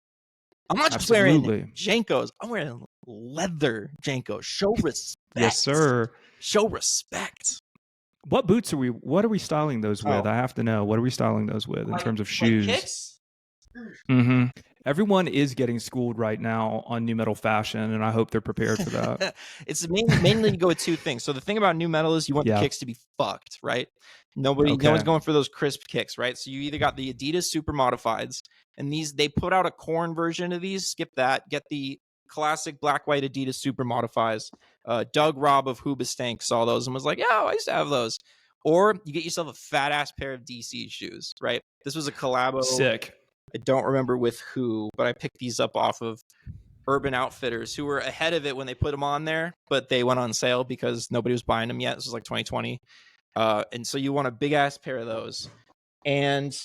I'm not just wearing absolutely. Jankos. I'm wearing leather Jankos. Show respect. Yes, sir. Show respect. What boots are we? What are we styling those with? Oh, I have to know. What are we styling those with in terms of like shoes? kicks? Mm-hmm. Everyone is getting schooled right now on new metal fashion, and I hope they're prepared for that. It's mainly to go with two things. So the thing about new metal is you want the kicks to be fucked, right? No one's going for those crisp kicks, right? So you either got the Adidas Super Modifieds, and they put out a corn version of these. Skip that. Get the classic black white Adidas Super Modifies. Doug Robb of Hoobastank saw those and was like, "Yeah, I used to have those." Or you get yourself a fat ass pair of DC shoes, right? This was a collabo. Sick. I don't remember with who, but I picked these up off of Urban Outfitters, who were ahead of it when they put them on there, but they went on sale because nobody was buying them yet. This was like 2020. And so you want a big ass pair of those, and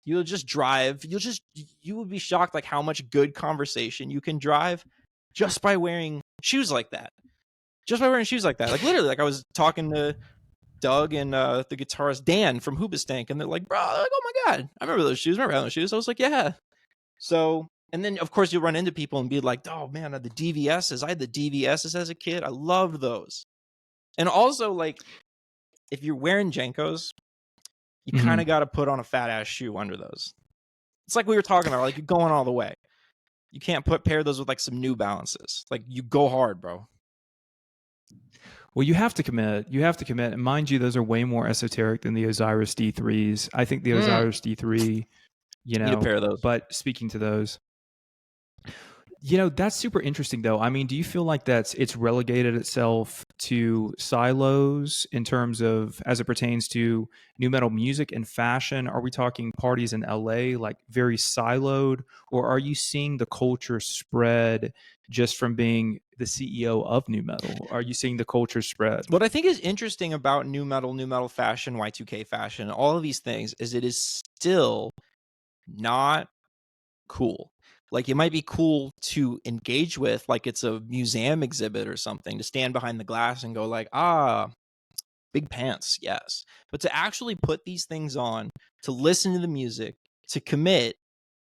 you'll just drive. You will be shocked like how much good conversation you can drive just by wearing shoes like that. Like literally, like I was talking to Doug and the guitarist Dan from Hoobastank, and they're like, "Bro, like, oh my god, I remember those shoes. I remember those shoes." I was like, "Yeah." So, and then of course you'll run into people and be like, "Oh man, the DVSs. I had the DVSs as a kid. I loved those." And also, like, if you're wearing Jankos, you kind of got to put on a fat ass shoe under those. It's like we were talking about, like you're going all the way. You can't pair those with like some New Balances. Like you go hard, bro. Well, you have to commit. And mind you, those are way more esoteric than the Osiris D3s. I think the Osiris D3, Need a pair of those. But speaking to those, that's super interesting though. I mean, do you feel like it's relegated itself to silos in terms of as it pertains to new metal music and fashion? Are we talking parties in LA like very siloed, or are you seeing the culture spread just from being the CEO of new metal? Are you seeing the culture spread? What I think is interesting about new metal fashion, Y2K fashion, all of these things is it is still not cool. Like it might be cool to engage with, like it's a museum exhibit or something, to stand behind the glass and go like, big pants, yes. But to actually put these things on, to listen to the music, to commit,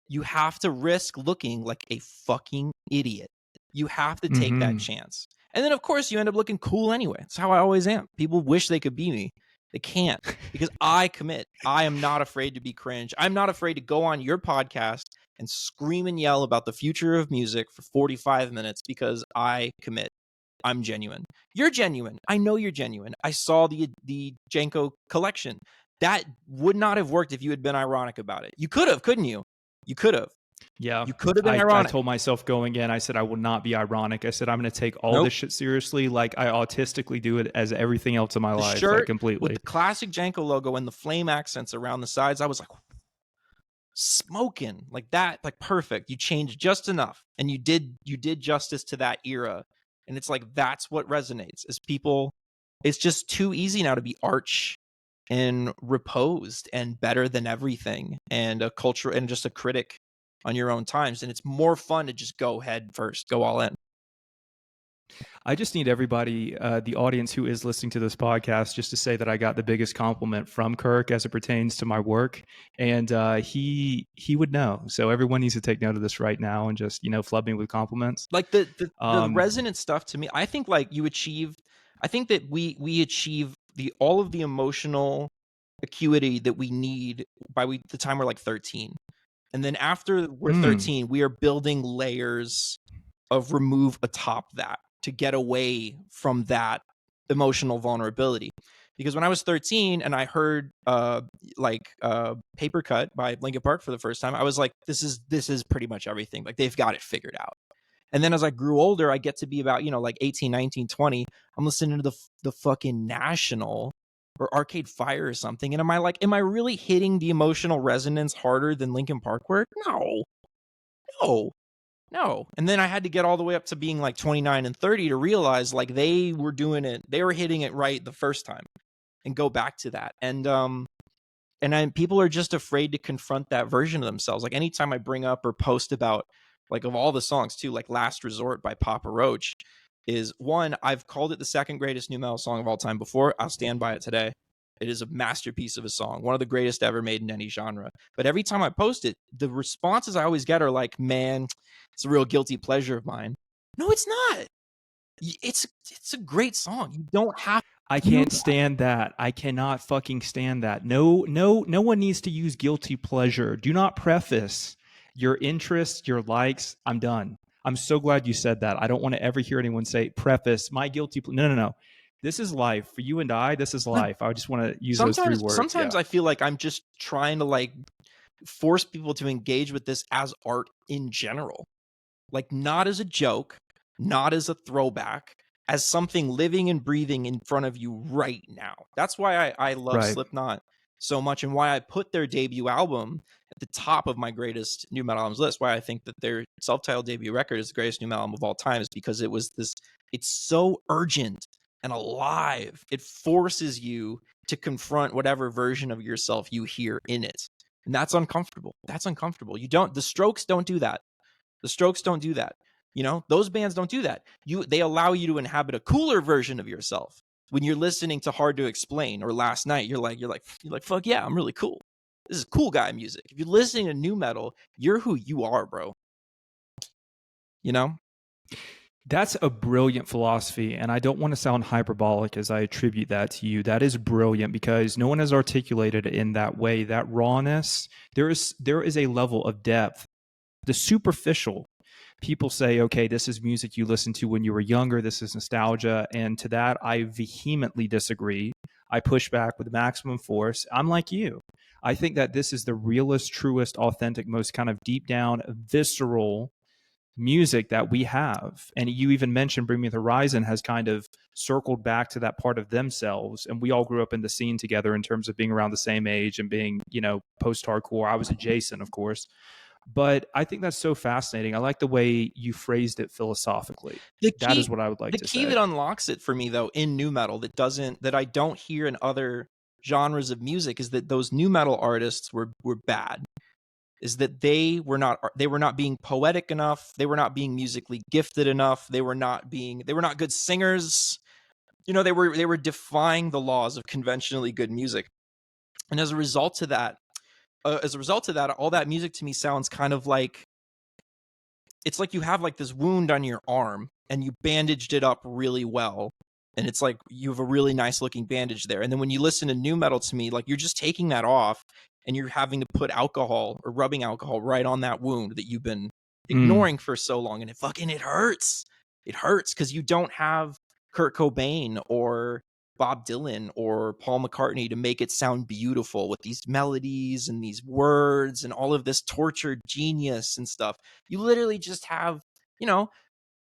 you have to risk looking like a fucking idiot. You have to take that chance. And then of course you end up looking cool anyway. That's how I always am. People wish they could be me. They can't, because I commit. I am not afraid to be cringe. I'm not afraid to go on your podcast and scream and yell about the future of music for 45 minutes because I commit. I'm genuine. You're genuine. I know you're genuine. I saw the Janko collection. That would not have worked if you had been ironic about it. You could have, couldn't you? You could have. Yeah. You could have been ironic. I told myself going in, I said, I will not be ironic. I said, I'm going to take all this shit seriously. Like I autistically do it as everything else in my life. Shirt like, completely. with the classic Janko logo and the flame accents around the sides. I was like, smoking like that, like perfect. You changed just enough, and you did justice to that era. And it's like, that's what resonates is people. It's just too easy now to be arch and reposed and better than everything and a culture and just a critic on your own times. And it's more fun to just go head first, go all in. I just need everybody, the audience who is listening to this podcast, just to say that I got the biggest compliment from Kirk as it pertains to my work, and he would know. So everyone needs to take note of this right now and just flood me with compliments. Like the resonant stuff to me, I think like you achieved. I think that we achieve all of the emotional acuity that we need by the time we're like 13, and then after we're 13, we are building layers of remove atop that to get away from that emotional vulnerability. Because when I was 13 and I heard Paper Cut by Linkin Park for the first time, I was like, this is pretty much everything. Like they've got it figured out. And then as I grew older, I get to be about, like 18, 19, 20. I'm listening to the fucking National or Arcade Fire or something. And am I really hitting the emotional resonance harder than Linkin Park were? No. No. No. And then I had to get all the way up to being like 29 and 30 to realize like they were doing it, they were hitting it right the first time and go back to that. And people are just afraid to confront that version of themselves. Like anytime I bring up or post about like of all the songs too, like Last Resort by Papa Roach is one, I've called it the second greatest new metal song of all time before. I'll stand by it today. It is a masterpiece of a song, one of the greatest ever made in any genre. But every time I post it, the responses I always get are like, man, it's a real guilty pleasure of mine. No, it's not. It's a great song. You don't have I to do can't stand that. I cannot fucking stand that. No one needs to use guilty pleasure. Do not preface your interests, your likes. I'm done. I'm so glad you said that. I don't want to ever hear anyone say preface my guilty. No. This is life for you and I. This is that. life. I just want to use those 3 Sometimes, words. sometimes Yeah. I feel like I'm just trying to like force people to engage with this as art in general, like not as a joke, not as a throwback, as something living and breathing in front of you right now. That's why I love Right. Slipknot so much, and why I put their debut album at the top of my greatest new metal albums list. Why I think that their self-titled debut record is the greatest new metal album of all time is because it was this. It's so urgent and alive. It forces you to confront whatever version of yourself you hear in it, and that's uncomfortable. That's uncomfortable. You don't. The Strokes don't do that. The Strokes don't do that. Those bands don't do that. They allow you to inhabit a cooler version of yourself. When you're listening to Hard to Explain or Last Night, you're like, fuck yeah, I'm really cool. This is cool guy music. If you're listening to new metal, you're who you are, bro. You know? That's a brilliant philosophy, and I don't want to sound hyperbolic as I attribute that to you. That is brilliant because no one has articulated it in that way. That rawness, there is a level of depth. The superficial, people say, okay, this is music you listened to when you were younger. This is nostalgia, and to that, I vehemently disagree. I push back with maximum force. I'm like you. I think that this is the realest, truest, authentic, most kind of deep down, visceral music that we have. And you even mentioned Bring Me the Horizon has kind of circled back to that part of themselves. And we all grew up in the scene together in terms of being around the same age and being, post-hardcore. I was adjacent, of course. But I think that's so fascinating. I like the way you phrased it philosophically. The That is key what I would like the to key say. that unlocks it for me though in new metal that I don't hear in other genres of music is that those new metal artists were bad. Is that they were not being poetic enough, they were not being musically gifted enough, they were not good singers. They were defying the laws of conventionally good music. And as a result of that, all that music to me sounds kind of like it's like you have like this wound on your arm and you bandaged it up really well. And it's like you have a really nice looking bandage there. And then when you listen to new metal to me, like you're just taking that off and you're having to put alcohol or rubbing alcohol right on that wound that you've been ignoring for so long. And it hurts. It hurts because you don't have Kurt Cobain or Bob Dylan or Paul McCartney to make it sound beautiful with these melodies and these words and all of this tortured genius and stuff. You literally just have,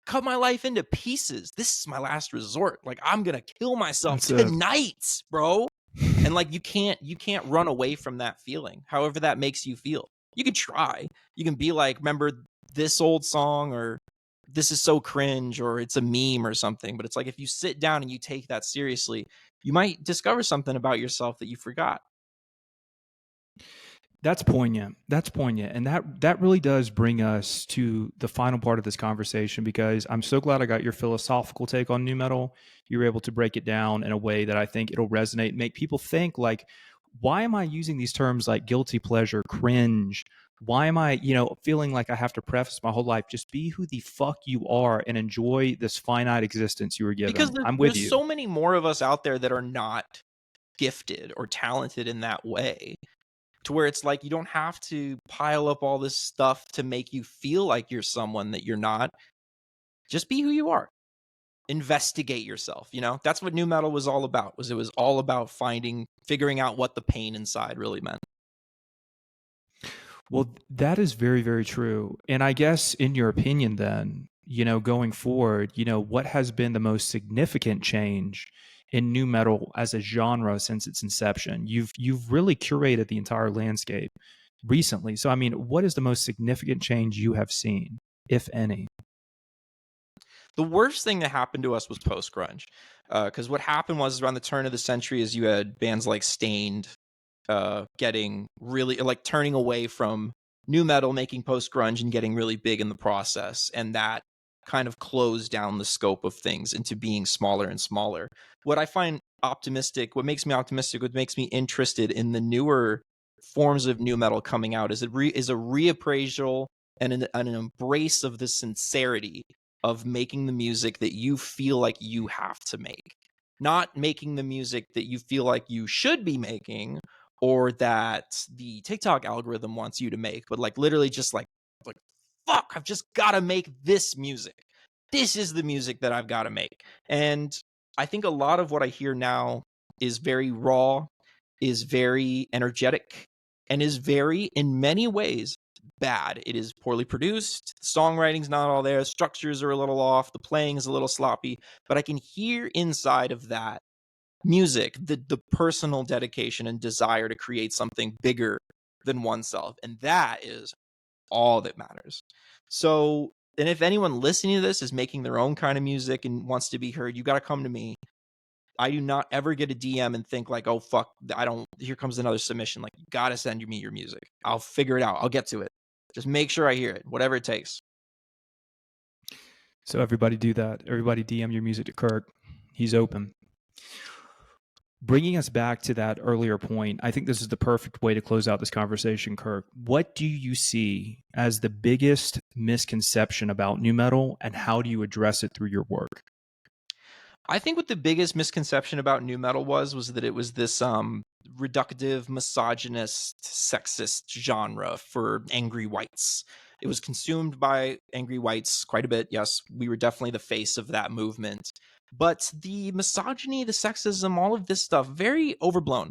cut my life into pieces. This is my last resort. Like I'm gonna kill myself tonight, bro. And like you can't run away from that feeling, however that makes you feel. You can try. You can be like, remember this old song, or this is so cringe, or it's a meme or something. But it's like if you sit down and you take that seriously, you might discover something about yourself that you forgot. That's poignant. And that really does bring us to the final part of this conversation because I'm so glad I got your philosophical take on new metal. You were able to break it down in a way that I think it'll resonate, make people think like, why am I using these terms like guilty pleasure, cringe? Why am I, feeling like I have to preface my whole life? Just be who the fuck you are and enjoy this finite existence you were Because given. I'm with there's you. so many more of us out there that are not gifted or talented in that way, to where it's like you don't have to pile up all this stuff to make you feel like you're someone that you're not. Just be who you are. investigate yourself. That's what new metal was all about. It was all about figuring out what the pain inside really meant. Well, that is very, very true. And I guess in your opinion then, going forward, what has been the most significant change in new metal as a genre since its inception? You've really curated the entire landscape recently. So I mean, what is the most significant change you have seen, if any? The worst thing that happened to us was post grunge, because what happened was around the turn of the century, is you had bands like Stained getting really like turning away from new metal, making post grunge, and getting really big in the process, and that kind of closed down the scope of things into being smaller and smaller. What I find optimistic, what makes me optimistic, what makes me interested in the newer forms of new metal coming out is a reappraisal and an embrace of the sincerity of making the music that you feel like you have to make, not making the music that you feel like you should be making or that the TikTok algorithm wants you to make, but like literally just like fuck, I've just got to make this music. This is the music that I've got to make. And I think a lot of what I hear now is very raw, is very energetic, and is very, in many ways, bad. It is poorly produced. The songwriting's not all there. Structures are a little off. The playing is a little sloppy. But I can hear inside of that music the personal dedication and desire to create something bigger than oneself. And that is all that matters. So, and if anyone listening to this is making their own kind of music and wants to be heard, you got to come to me. I do not ever get a DM and think like, oh, fuck, here comes another submission. Like, you got to send me your music. I'll figure it out. I'll get to it. Just make sure I hear it, whatever it takes. So everybody do that. Everybody DM your music to Kirk. He's open. Bringing us back to that earlier point, I think this is the perfect way to close out this conversation, Kirk. What do you see as the biggest misconception about nu metal, and how do you address it through your work? I think what the biggest misconception about nu metal was that it was this reductive, misogynist, sexist genre for angry whites. It was consumed by angry whites quite a bit. Yes, we were definitely the face of that movement. But the misogyny, the sexism, all of this stuff, very overblown.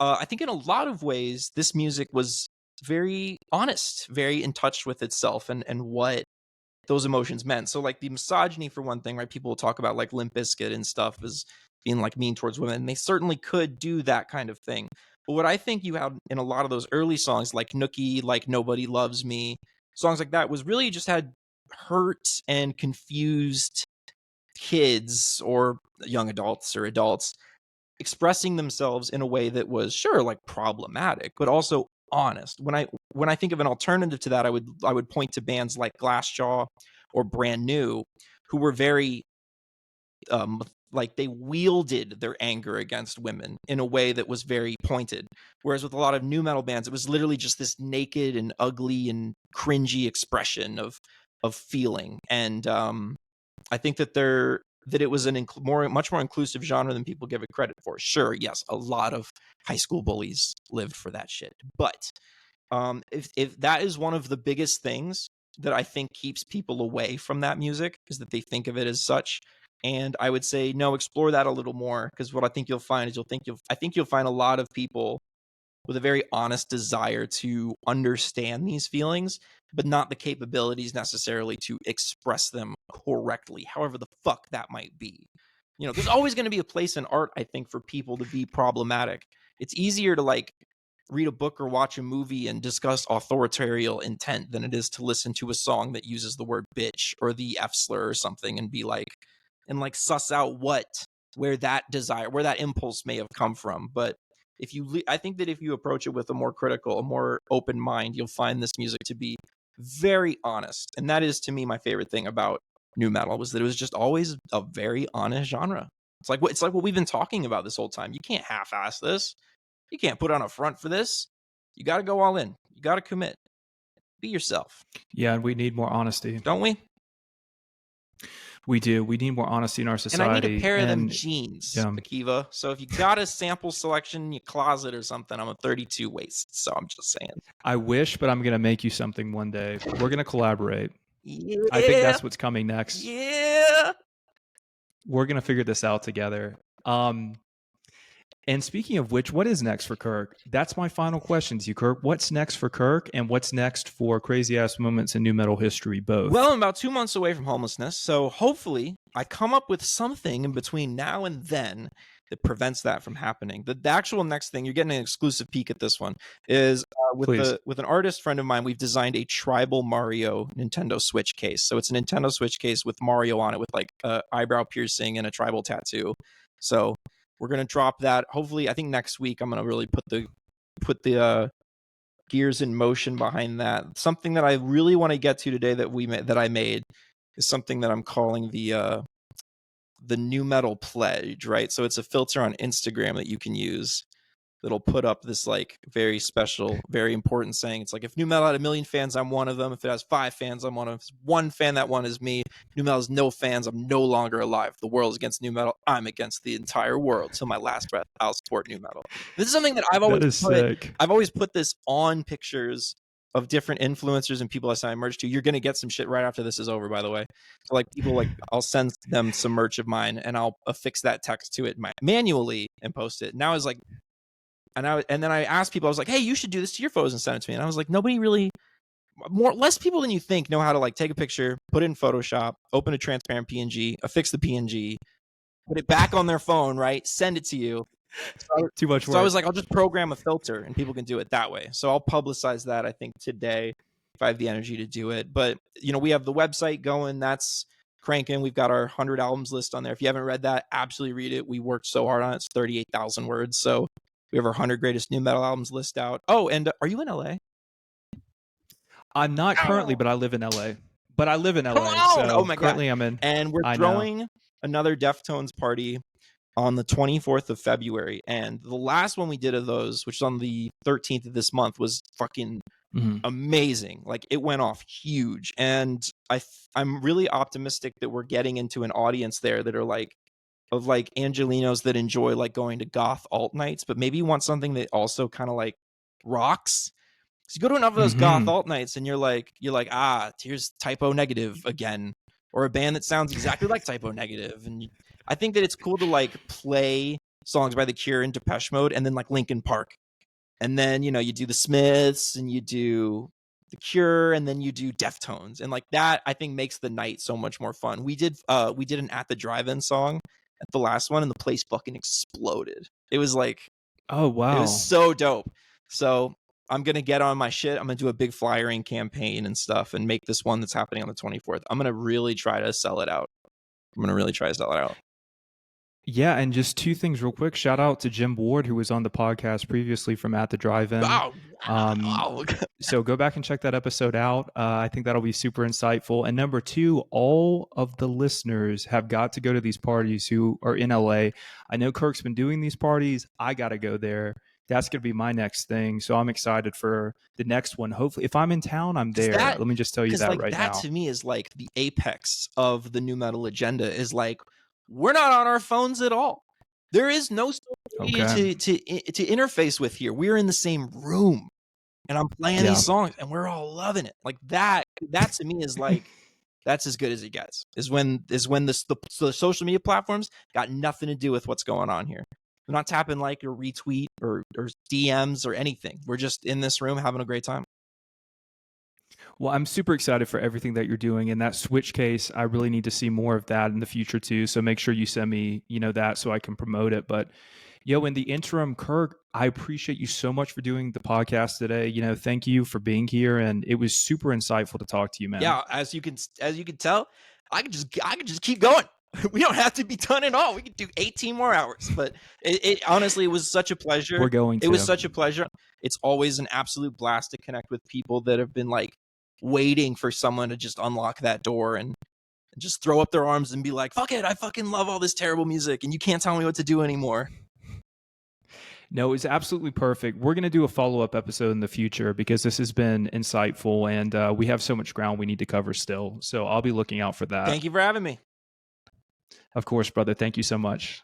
I think in a lot of ways, this music was very honest, very in touch with itself and what those emotions meant. So like the misogyny for one thing, right? People will talk about like Limp Bizkit and stuff as being like mean towards women. And they certainly could do that kind of thing. But what I think you had in a lot of those early songs, like Nookie, like Nobody Loves Me, songs like that, was really just had hurt and confused kids or young adults or adults expressing themselves in a way that was sure like problematic, but also honest. When I think of an alternative to that, I would point to bands like Glassjaw or Brand New, who were very like they wielded their anger against women in a way that was very pointed. Whereas with a lot of new metal bands, it was literally just this naked and ugly and cringy expression of feeling. And I think that it was much more inclusive genre than people give it credit for. Sure, yes, a lot of high school bullies lived for that shit, but if that is one of the biggest things that I think keeps people away from that music, is that they think of it as such. And I would say no, explore that a little more, because what I think you'll find is I think you'll find a lot of people with a very honest desire to understand these feelings, but not the capabilities necessarily to express them correctly, however the fuck that might be. There's always going to be a place in art, I think, for people to be problematic. It's easier to like read a book or watch a movie and discuss authoritarian intent than it is to listen to a song that uses the word bitch or the F slur or something and be like, and like suss out where that impulse may have come from. But I think that if you approach it with a more critical, a more open mind, you'll find this music to be very honest. And that is, to me, my favorite thing about nu metal, was that it was just always a very honest genre. It's like what we've been talking about this whole time. You can't half-ass this. You can't put on a front for this. You got to go all in. You got to commit. Be yourself. Yeah, and we need more honesty. Don't we? We do. We need more honesty in our society. And I need a pair of them jeans, Akiva. So if you got a sample selection in your closet or something, I'm a 32 waist. So I'm just saying. I wish, but I'm going to make you something one day. We're going to collaborate. Yeah. I think that's what's coming next. Yeah. We're gonna figure this out together. And speaking of which, what is next for Kirk? That's my final question to you, Kirk. What's next for Kirk, and what's next for Crazy Ass Moments in Nu Metal History, both? Well, I'm about 2 months away from homelessness, so hopefully I come up with something in between now and then that prevents that from happening. The actual next thing, you're getting an exclusive peek at this one, is with an artist friend of mine, we've designed a tribal Mario Nintendo Switch case. So it's a Nintendo Switch case with Mario on it, with like eyebrow piercing and a tribal tattoo. So we're gonna drop that. Hopefully, I think next week I'm gonna really put the gears in motion behind that. Something that I really want to get to today that I made is something that I'm calling the Nu Metal pledge, right? So it's a filter on Instagram that you can use that'll put up this like very special, very important saying. It's like, if Nu Metal had 1 million fans, I'm one of them. If it has 5 fans, I'm one of them. If it's 1 fan, that one is me. Nu Metal has no fans, I'm no longer alive. The world is against Nu Metal. I'm against the entire world. Till my last breath, I'll support Nu Metal. This is something that I've always put this on pictures of different influencers and people I sign merch to. You're gonna get some shit right after this is over, by the way. So like people, like I'll send them some merch of mine and I'll affix that text to it manually and post it. Now it's like, and then I asked people, I was like, hey, you should do this to your photos and send it to me. And I was like, nobody really, less people than you think know how to like take a picture, put it in Photoshop, open a transparent PNG, affix the PNG, put it back on their phone, right? Send it to you. Too much work. So I was like, I'll just program a filter and people can do it that way. So I'll publicize that, I think, today if I have the energy to do it. But, you know, we have the website going. That's cranking. We've got our 100 albums list on there. If you haven't read that, absolutely read it. We worked so hard on it. It's 38,000 words. So we have our 100 greatest nu metal albums list out. Oh, and are you in LA? I'm not currently, but I live in LA. So oh my currently God. I'm in. And we're throwing another Deftones party on the 24th of February. And the last one we did of those, which is on the 13th of this month, was fucking amazing. Like, it went off huge. And I'm really optimistic that we're getting into an audience there that are like, of like Angelinos that enjoy like going to goth alt nights, but maybe want something that also kind of like rocks. So you go to enough of those goth alt nights and you're like, here's Typo Negative again, or a band that sounds exactly like Typo Negative. And I think that it's cool to like play songs by The Cure in Depeche Mode and then like Linkin Park. And then, you know, you do the Smiths and you do The Cure and then you do Deftones. And like that, I think, makes the night so much more fun. We did an At the Drive-In song at the last one and the place fucking exploded. It was like, oh wow, it was so dope. So I'm going to get on my shit. I'm going to do a big flyering campaign and stuff and make this one that's happening on the 24th. I'm going to really try to sell it out. Yeah, and just 2 things real quick. Shout out to Jim Ward, who was on the podcast previously from At the Drive-In. Oh, wow. So go back and check that episode out. I think that'll be super insightful. And number 2, all of the listeners have got to go to these parties who are in LA. I know Kirk's been doing these parties. I got to go there. That's going to be my next thing. So I'm excited for the next one. Hopefully, if I'm in town, I'm there. Let me just tell you that right now. That to me is like the apex of the nu metal agenda, is like, we're not on our phones at all. There is no social media to interface with here. We're in the same room and I'm playing these songs and we're all loving it. Like that to me is like, that's as good as it gets, is when the social media platforms got nothing to do with what's going on here. We're not tapping like or retweet or DMs or anything. We're just in this room having a great time. Well, I'm super excited for everything that you're doing. In that Switch case, I really need to see more of that in the future too. So make sure you send me, that so I can promote it. But in the interim, Kirk, I appreciate you so much for doing the podcast today. Thank you for being here, and it was super insightful to talk to you, man. Yeah, as you can tell, I could just keep going. We don't have to be done at all. We could do 18 more hours. But it honestly, it was such a pleasure. It was such a pleasure. It's always an absolute blast to connect with people that have been like waiting for someone to just unlock that door and just throw up their arms and be like, fuck it, I fucking love all this terrible music and you can't tell me what to do anymore. No, it's absolutely perfect. We're going to do a follow-up episode in the future because this has been insightful, and we have so much ground we need to cover still. So I'll be looking out for that. Thank you for having me. Of course, brother. Thank you so much.